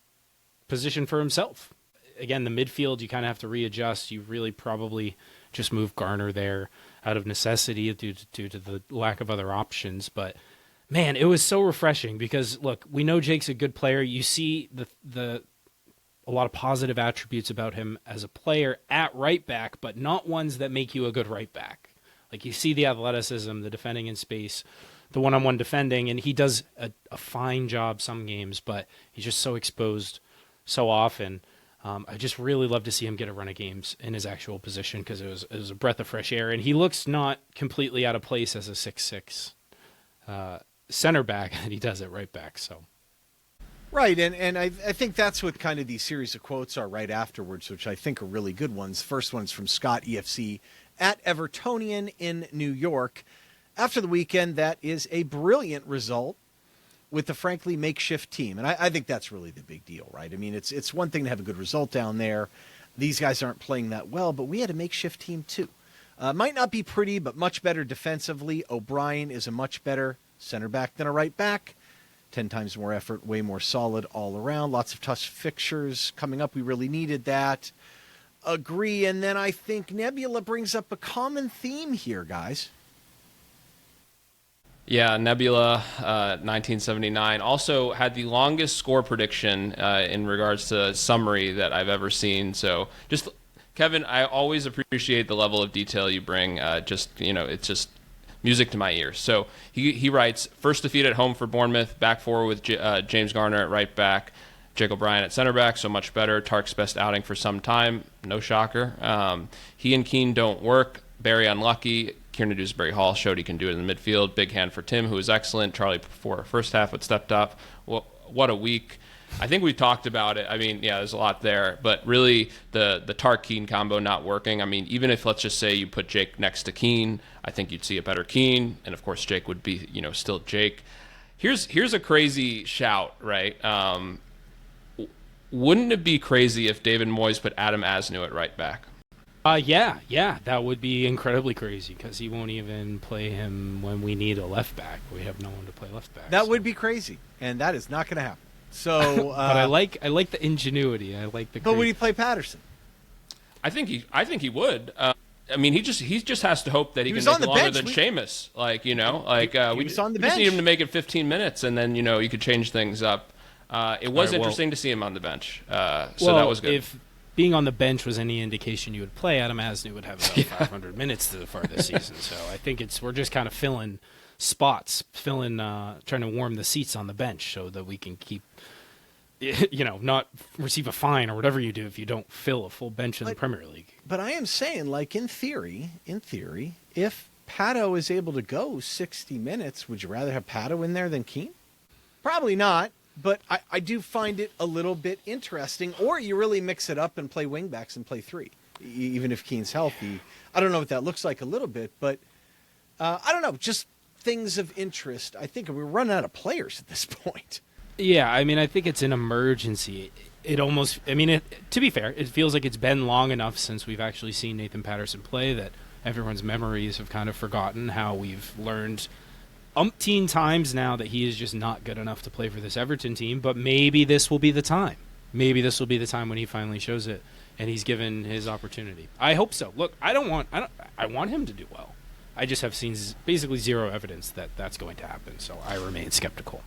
position for himself. Again, the midfield, you kind of have to readjust. You really probably just move Garner there out of necessity due to the lack of other options. But man, it was so refreshing because look, we know Jake's a good player. You see a lot of positive attributes about him as a player at right back, but not ones that make you a good right back. Like you see the athleticism, the defending in space, the one-on-one defending, and he does a fine job some games, but he's just so exposed so often. I just really love to see him get a run of games in his actual position because it was a breath of fresh air, and he looks not completely out of place as a 6'6" center back, and he does it right back. So, right, and I think that's what kind of these series of quotes are right afterwards, which I think are really good ones. First one's from Scott EFC at Evertonian in New York. After the weekend, that is a brilliant result with the frankly makeshift team. And I think that's really the big deal, right? I mean, it's one thing to have a good result down there. These guys aren't playing that well, but we had a makeshift team too. Might not be pretty, but much better defensively. O'Brien is a much better center back than a right back. 10 times more effort, way more solid all around. Lots of tough fixtures coming up. We really needed that. Agree. And then I think Nebula brings up a common theme here, guys. Yeah, Nebula, 1979, also had the longest score prediction in regards to summary that I've ever seen. So just, Kevin, I always appreciate the level of detail you bring. It's just music to my ears. So he writes, first defeat at home for Bournemouth, back four with James Garner at right back, Jake O'Brien at center back, so much better. Tark's best outing for some time, no shocker. He and Keane don't work, Barry unlucky. Kieran Dewsbury Hall showed he can do it in the midfield. Big hand for Tim, who was excellent. Charlie for first half, but stepped up. What a week. I think we've talked about it. I mean, yeah, there's a lot there. But really, the Tark-Keane combo not working. I mean, even if, let's just say, you put Jake next to Keane, I think you'd see a better Keane. And, of course, Jake would be, still Jake. Here's a crazy shout, right? Wouldn't it be crazy if David Moyes put Adam Asnew at right back? Yeah, that would be incredibly crazy because he won't even play him when we need a left back. We have no one to play left back. That would be crazy, and that is not going to happen. So, but I like the ingenuity. I like the. But would he play Patterson? I think he would. I mean, he just has to hope that he can make it longer than Seamus. He was on the bench. We just need him to make it 15 minutes, and then you could change things up. It was well- interesting to see him on the bench, so that was good. If being on the bench was any indication you would play, Adam Asney would have about 500 minutes to the far this season. So I think we're just kind of filling spots, trying to warm the seats on the bench so that we can keep, not receive a fine or whatever you do if you don't fill a full bench in the Premier League. But I am saying, like, in theory, if Pato is able to go 60 minutes, would you rather have Pato in there than Keane? Probably not. But I do find it a little bit interesting. Or you really mix it up and play wingbacks and play three, even if Keane's healthy. I don't know what that looks like a little bit, but I don't know. Just things of interest. I think we're running out of players at this point. Yeah, I mean, I think it's an emergency. To be fair, it feels like it's been long enough since we've actually seen Nathan Patterson play that everyone's memories have kind of forgotten how we've learned umpteen times now that he is just not good enough to play for this Everton team, but maybe this will be the time. Maybe this will be the time when he finally shows it and he's given his opportunity. I hope so. Look, I want him to do well. I just have seen basically zero evidence that that's going to happen, so I remain skeptical.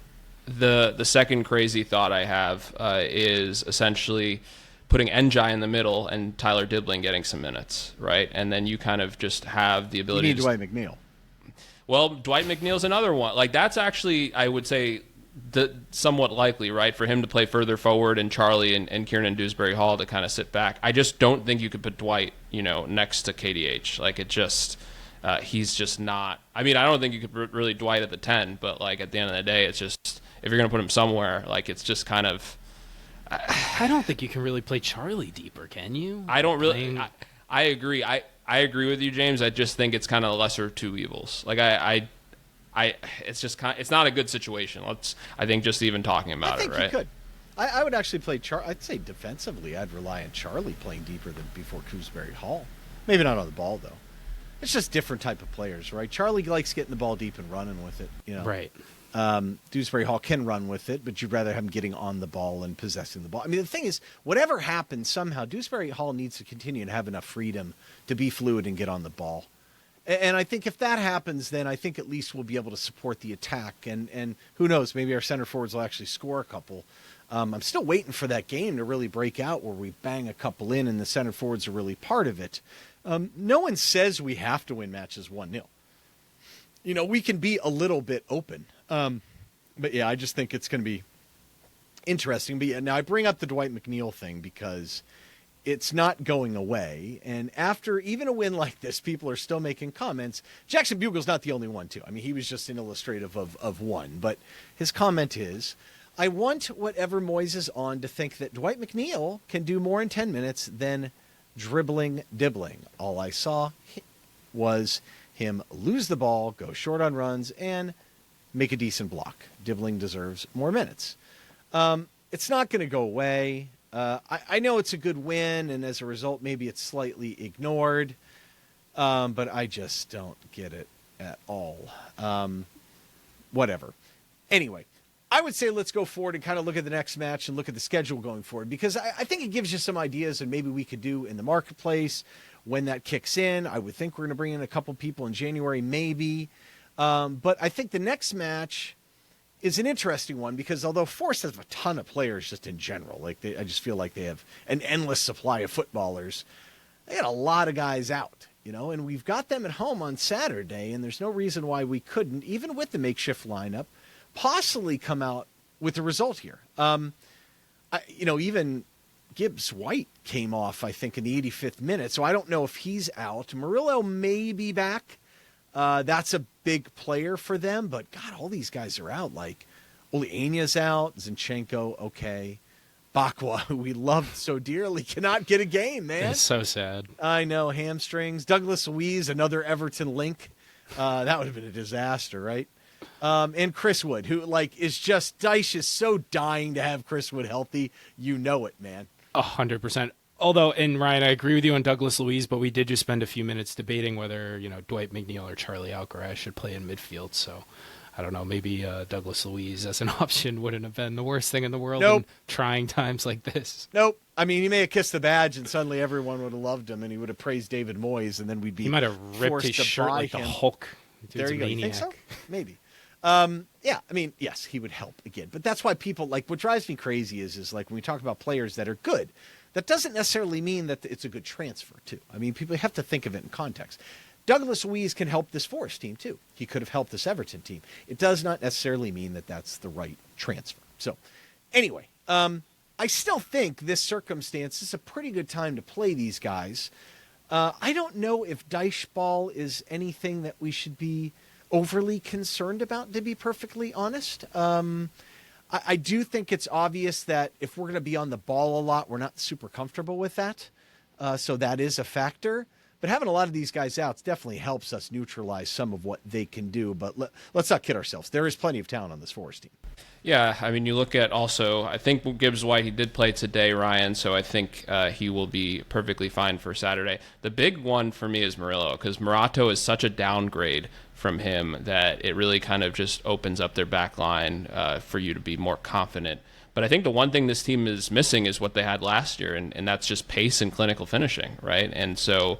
The second crazy thought I have is essentially putting Njai in the middle and Tyler Dibbling getting some minutes, right? And then you kind of just have the ability You need to... Dwight McNeil. Well, Dwight McNeil's another one. Like, that's actually, I would say, somewhat likely, right, for him to play further forward and Charlie and Kieran Dewsbury-Hall to kind of sit back. I just don't think you could put Dwight, next to KDH. Like, it just, he's just not. I mean, I don't think you could put really Dwight at the 10, but, like, at the end of the day, it's just, if you're going to put him somewhere, like, it's just kind of. I don't think you can really play Charlie deeper, can you? I don't really. I agree. I agree with you, James. I just think it's kind of the lesser of two evils. Like it's just it's not a good situation. I think just even talking about it, right? I think you could. I would actually play I'd say defensively, I'd rely on Charlie playing deeper than before Dewsbury Hall. Maybe not on the ball though. It's just different type of players, right? Charlie likes getting the ball deep and running with it, Right. Dewsbury Hall can run with it, but you'd rather have him getting on the ball and possessing the ball. I mean, the thing is, whatever happens, somehow Dewsbury Hall needs to continue to have enough freedom to be fluid and get on the ball. And I think if that happens, then I think at least we'll be able to support the attack. And who knows, maybe our center forwards will actually score a couple. I'm still waiting for that game to really break out where we bang a couple in and the center forwards are really part of it. No one says we have to win matches 1-0. We can be a little bit open. But yeah, I just think it's going to be interesting. But yeah, now I bring up the Dwight McNeil thing because it's not going away. And after even a win like this, people are still making comments. Jackson Bugle's not the only one, too. I mean, he was just an illustrative of one. But his comment is, I want whatever Moyes is on to think that Dwight McNeil can do more in 10 minutes than dribbling Dibbling. All I saw was him lose the ball, go short on runs, and make a decent block. Dibbling deserves more minutes. It's not going to go away. I know it's a good win, and as a result, maybe it's slightly ignored. But I just don't get it at all. Whatever. Anyway, I would say let's go forward and kind of look at the next match and look at the schedule going forward, because I think it gives you some ideas and maybe we could do in the marketplace when that kicks in. I would think we're going to bring in a couple people in January, maybe. But I think the next match is an interesting one because although Forest has a ton of players just in general, I just feel like they have an endless supply of footballers. They got a lot of guys out, and we've got them at home on Saturday, and there's no reason why we couldn't, even with the makeshift lineup, possibly come out with the result here. Even Gibbs White came off, I think, in the 85th minute, so I don't know if he's out. Murillo may be back. That's a big player for them, but God, all these guys are out. Like Oleania's out, Zinchenko, okay. Bakwa, who we loved so dearly, cannot get a game, man. It's so sad. I know, hamstrings. Douglas Luiz, another Everton link. That would have been a disaster, right? And Chris Wood, who is just, Dyche is so dying to have Chris Wood healthy. You know it, man. 100%. Although, and Ryan, I agree with you on Douglas Luiz, but we did just spend a few minutes debating whether, Dwight McNeil or Charlie Alcaraz should play in midfield. So, I don't know, maybe Douglas Luiz as an option wouldn't have been the worst thing in the world in trying times like this. Nope. I mean, he may have kissed the badge and suddenly everyone would have loved him and he would have praised David Moyes and then we'd be He might have ripped his shirt like the Hulk. There you go. Maniac. You think so? Maybe. Yeah, I mean, yes, he would help again. But that's why people, like, what drives me crazy is like when we talk about players that are good, that doesn't necessarily mean that it's a good transfer, too. I mean, people have to think of it in context. Douglas Luiz can help this Forest team, too. He could have helped this Everton team. It does not necessarily mean that that's the right transfer. So, anyway, I still think this circumstance is a pretty good time to play these guys. I don't know if Dyche ball is anything that we should be overly concerned about, to be perfectly honest. I do think it's obvious that if we're going to be on the ball a lot, we're not super comfortable with that. So that is a factor. But having a lot of these guys out definitely helps us neutralize some of what they can do. But let's not kid ourselves. There is plenty of talent on this Forest team. Yeah, I mean, you look at also, I think Gibbs White, he did play today, Ryan, so I think he will be perfectly fine for Saturday. The big one for me is Murillo, because Morato is such a downgrade from him that it really kind of just opens up their back line for you to be more confident. But I think the one thing this team is missing is what they had last year, and that's just pace and clinical finishing, right? And so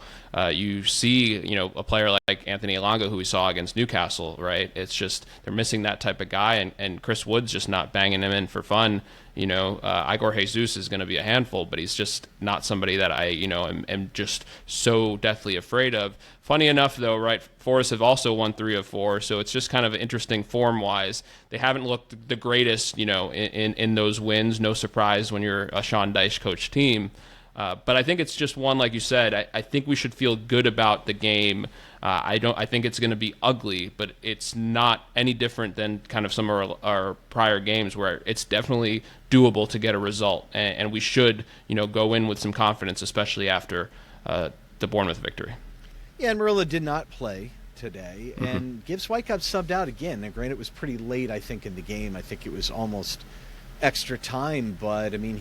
you see, a player like Anthony Elanga, who we saw against Newcastle, right? It's just they're missing that type of guy, and Chris Wood's just not banging him in for fun. Igor Jesus is going to be a handful, but he's just not somebody that I, am just so deathly afraid of. Funny enough, though, right, Forest have also won 3 of 4, so it's just kind of interesting form-wise. They haven't looked the greatest, in those wins. No surprise when you're a Sean Dyche coach team. But I think it's just one, like you said, I think we should feel good about the game. I think it's going to be ugly, but it's not any different than kind of some of our prior games where it's definitely doable to get a result. And we should, go in with some confidence, especially after the Bournemouth victory. Yeah, and Murillo did not play today. And Gibbs White got subbed out again. Now, granted, it was pretty late, I think, in the game. I think it was almost extra time. But, I mean,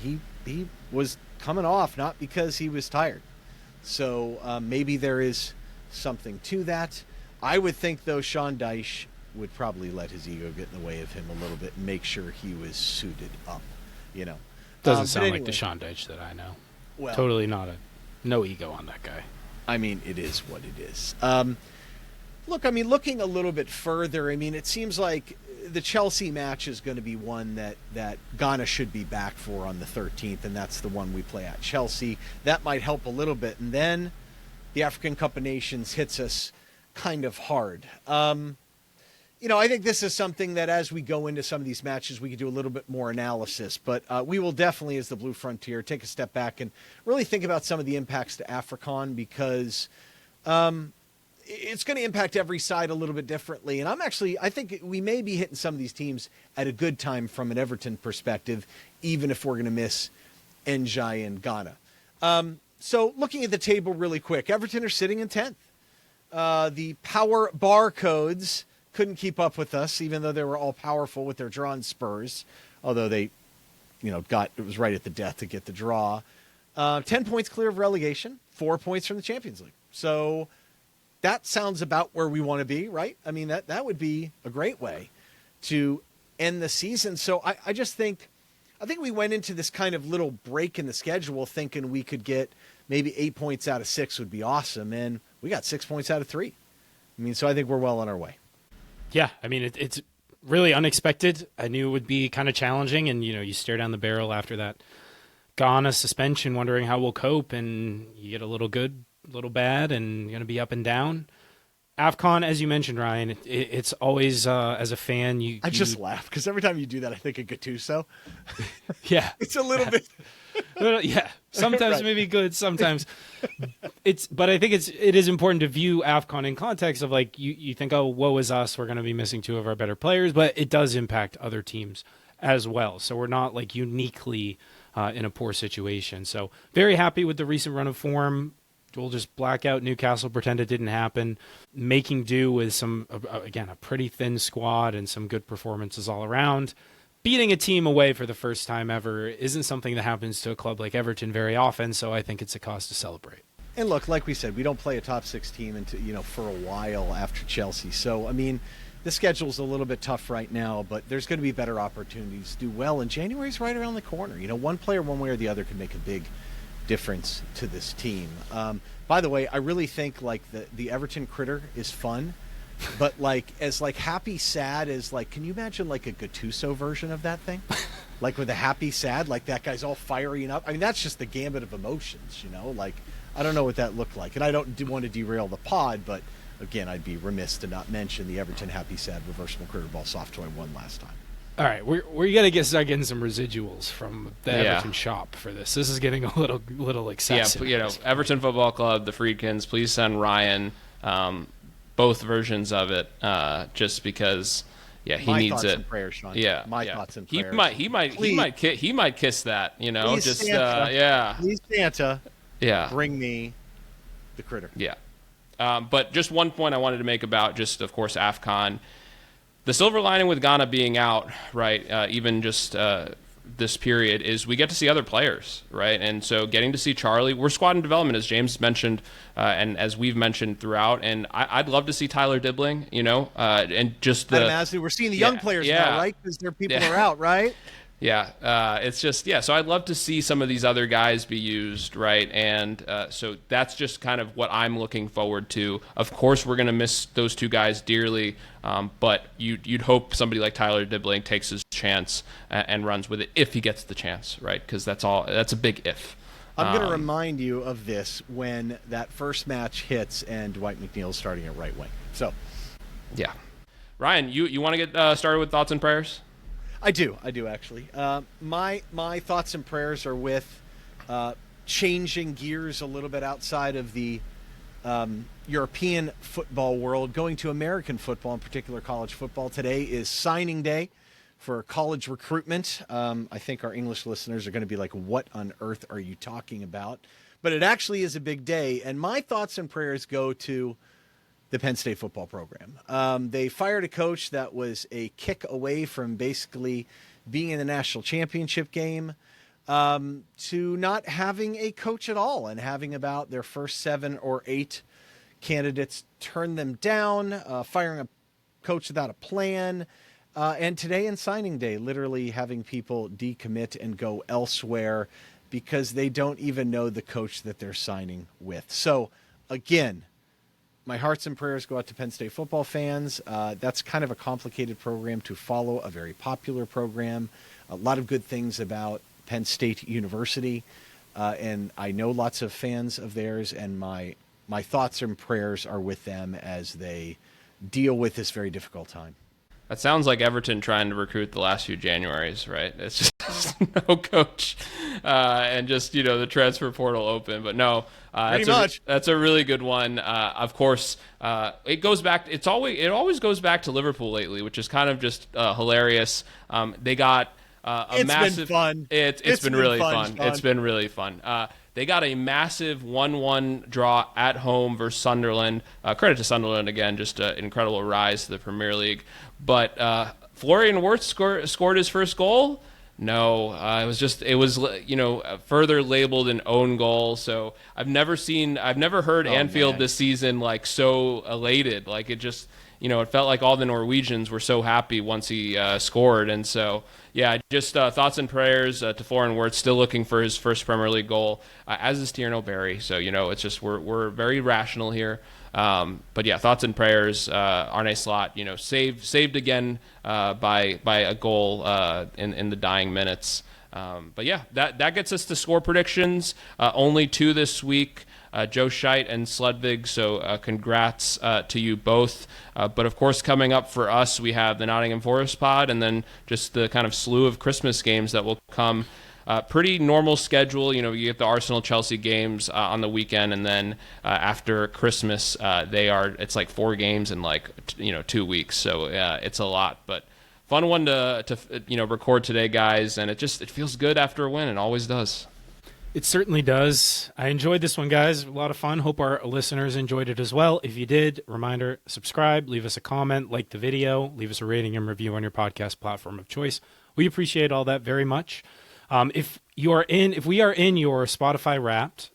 he was coming off, not because he was tired. So maybe there is something to that. I would think, though, Sean Dyche would probably let his ego get in the way of him a little bit and make sure he was suited up, Doesn't sound like the Sean Dyche that I know. Well, totally no ego on that guy. I mean, it is what it is. Look, I mean, looking a little bit further, I mean, it seems like the Chelsea match is going to be one that Ghana should be back for on the 13th, and that's the one we play at Chelsea. That might help a little bit. And then the African Cup of Nations hits us kind of hard. I think this is something that as we go into some of these matches, we can do a little bit more analysis. But we will definitely, as the Blue Frontier, take a step back and really think about some of the impacts to AFRICON, because it's going to impact every side a little bit differently. And I think we may be hitting some of these teams at a good time from an Everton perspective, even if we're going to miss Njai and Ghana. So looking at the table really quick, Everton are sitting in 10th. The power barcodes couldn't keep up with us, even though they were all powerful with their drawn Spurs, although they, it was right at the death to get the draw. 10 points clear of relegation, 4 points from the Champions League. So that sounds about where we want to be, right? I mean, that would be a great way to end the season. So I just think we went into this kind of little break in the schedule thinking we could get maybe 8 points out of 6 would be awesome. And we got 6 points out of 3. I mean, so I think we're well on our way. Yeah, I mean, it's really unexpected. I knew it would be kind of challenging, and, you stare down the barrel after that Ghana suspension, wondering how we'll cope, and you get a little good, a little bad, and going to be up and down. AFCON, as you mentioned, Ryan, it's always, as a fan, I just laugh, because every time you do that, I think of Gattuso. Yeah. It's a little bit... Yeah, sometimes right. Maybe good, sometimes but I think it is important to view AFCON in context of, like, you think, oh, woe is us, we're going to be missing 2 of our better players, but it does impact other teams as well. So we're not, like, uniquely in a poor situation. So very happy with the recent run of form. We'll just black out Newcastle, pretend it didn't happen, making do with a pretty thin squad and some good performances all around. Beating a team away for the first time ever isn't something that happens to a club like Everton very often, so I think it's a cause to celebrate. And look, like we said, we don't play a top 6 team until, for a while after Chelsea. So, I mean, the schedule's a little bit tough right now, but there's going to be better opportunities to do well. And January's right around the corner. One player, one way or the other, can make a big difference to this team. By the way, I really think, like, the Everton critter is fun. but like as like happy sad as like, can you imagine like a Gattuso version of that thing? Like with a happy sad, like that guy's all firing up. I mean, that's just the gambit of emotions, you know. Like I don't know what that looked like, and I don't want to derail the pod, but again, I'd be remiss to not mention the Everton happy sad reversible critter ball soft toy won last time. All right, we got to start getting some residuals from the Everton shop for this. This is getting a little excessive. Yeah, you know, Everton Football Club, the Friedkins, please send Ryan both versions of it, just because. Yeah, he needs it. And prayers, Sean. Yeah, my thoughts and prayers. He might kiss that. You know, please, just Santa, please Santa. Yeah, bring me the critter. Yeah, but just one point I wanted to make about just, of course, AFCON. The silver lining with Ghana being out, right, even just this period, is we get to see other players, right? And so getting to see Charlie, we're squad in development, as James mentioned, and as we've mentioned throughout. And I'd love to see Tyler Dibbling, you know, and just the... We're seeing the young players now, right? Because their people are out, right? Yeah, it's just, so I'd love to see some of these other guys be used, right? And so that's just kind of what I'm looking forward to. Of course, we're going to miss those two guys dearly, but you'd hope somebody like Tyler Dibbling takes his chance and runs with it if he gets the chance, right? Because that's a big if. I'm going to remind you of this when that first match hits and Dwight McNeil's starting at right wing. So, yeah. Ryan, you want to get started with thoughts and prayers? I do actually. My thoughts and prayers are with changing gears a little bit outside of the European football world, going to American football, in particular college football. Today is signing day for college recruitment. I think our English listeners are going to be like, what on earth are you talking about? But it actually is a big day, and my thoughts and prayers go to the Penn State football program. They fired a coach that was a kick away from basically being in the national championship game, to not having a coach at all and having about their first 7 or 8 candidates turn them down, firing a coach without a plan. And today in signing day, literally having people decommit and go elsewhere because they don't even know the coach that they're signing with. So again, my hearts and prayers go out to Penn State football fans. That's kind of a complicated program to follow, a very popular program. A lot of good things about Penn State University, and I know lots of fans of theirs, and my thoughts and prayers are with them as they deal with this very difficult time. That sounds like Everton trying to recruit the last few Januaries, right? It's just no coach, and just, you know, the transfer portal open. But no, that's a really good one. Of course, it goes back. It always goes back to Liverpool lately, which is kind of just hilarious. They got a massive. Been fun. It's been really fun. Sean. It's been really fun. They got a massive 1-1 draw at home versus Sunderland. Credit to Sunderland again, just an incredible rise to the Premier League. But Florian Wirtz scored his first goal. No, it was further labeled an own goal. So I've never heard Anfield this season like so elated. Like it just, it felt like all the Norwegians were so happy once he scored. And so, yeah, just thoughts and prayers to Florian Wirtz, still looking for his first Premier League goal, as is Thierno Barry. So, it's just we're very rational here. But yeah, thoughts and prayers. Arne Slot, saved again by a goal in the dying minutes. But yeah, that gets us to score predictions. Only 2 this week. Joe Scheidt and Sludvig, so congrats to you both. But of course, coming up for us, we have the Nottingham Forest pod, and then just the kind of slew of Christmas games that will come. Pretty normal schedule. You get the Arsenal-Chelsea games on the weekend, and then after Christmas, it's like 4 games in 2 weeks. So it's a lot, but fun one to record today, guys. And it feels good after a win. It always does. It certainly does. I enjoyed this one, guys. A lot of fun. Hope our listeners enjoyed it as well. If you did, reminder, subscribe, leave us a comment, like the video, leave us a rating and review on your podcast platform of choice. We appreciate all that very much. If we are in your Spotify Wrapped,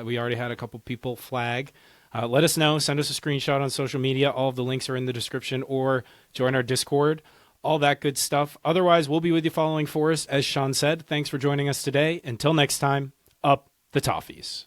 we already had a couple people flag. Let us know. Send us a screenshot on social media. All of the links are in the description, or join our Discord. All that good stuff. Otherwise, we'll be with you following Forest, as Shan said. Thanks for joining us today. Until next time, up the Toffees.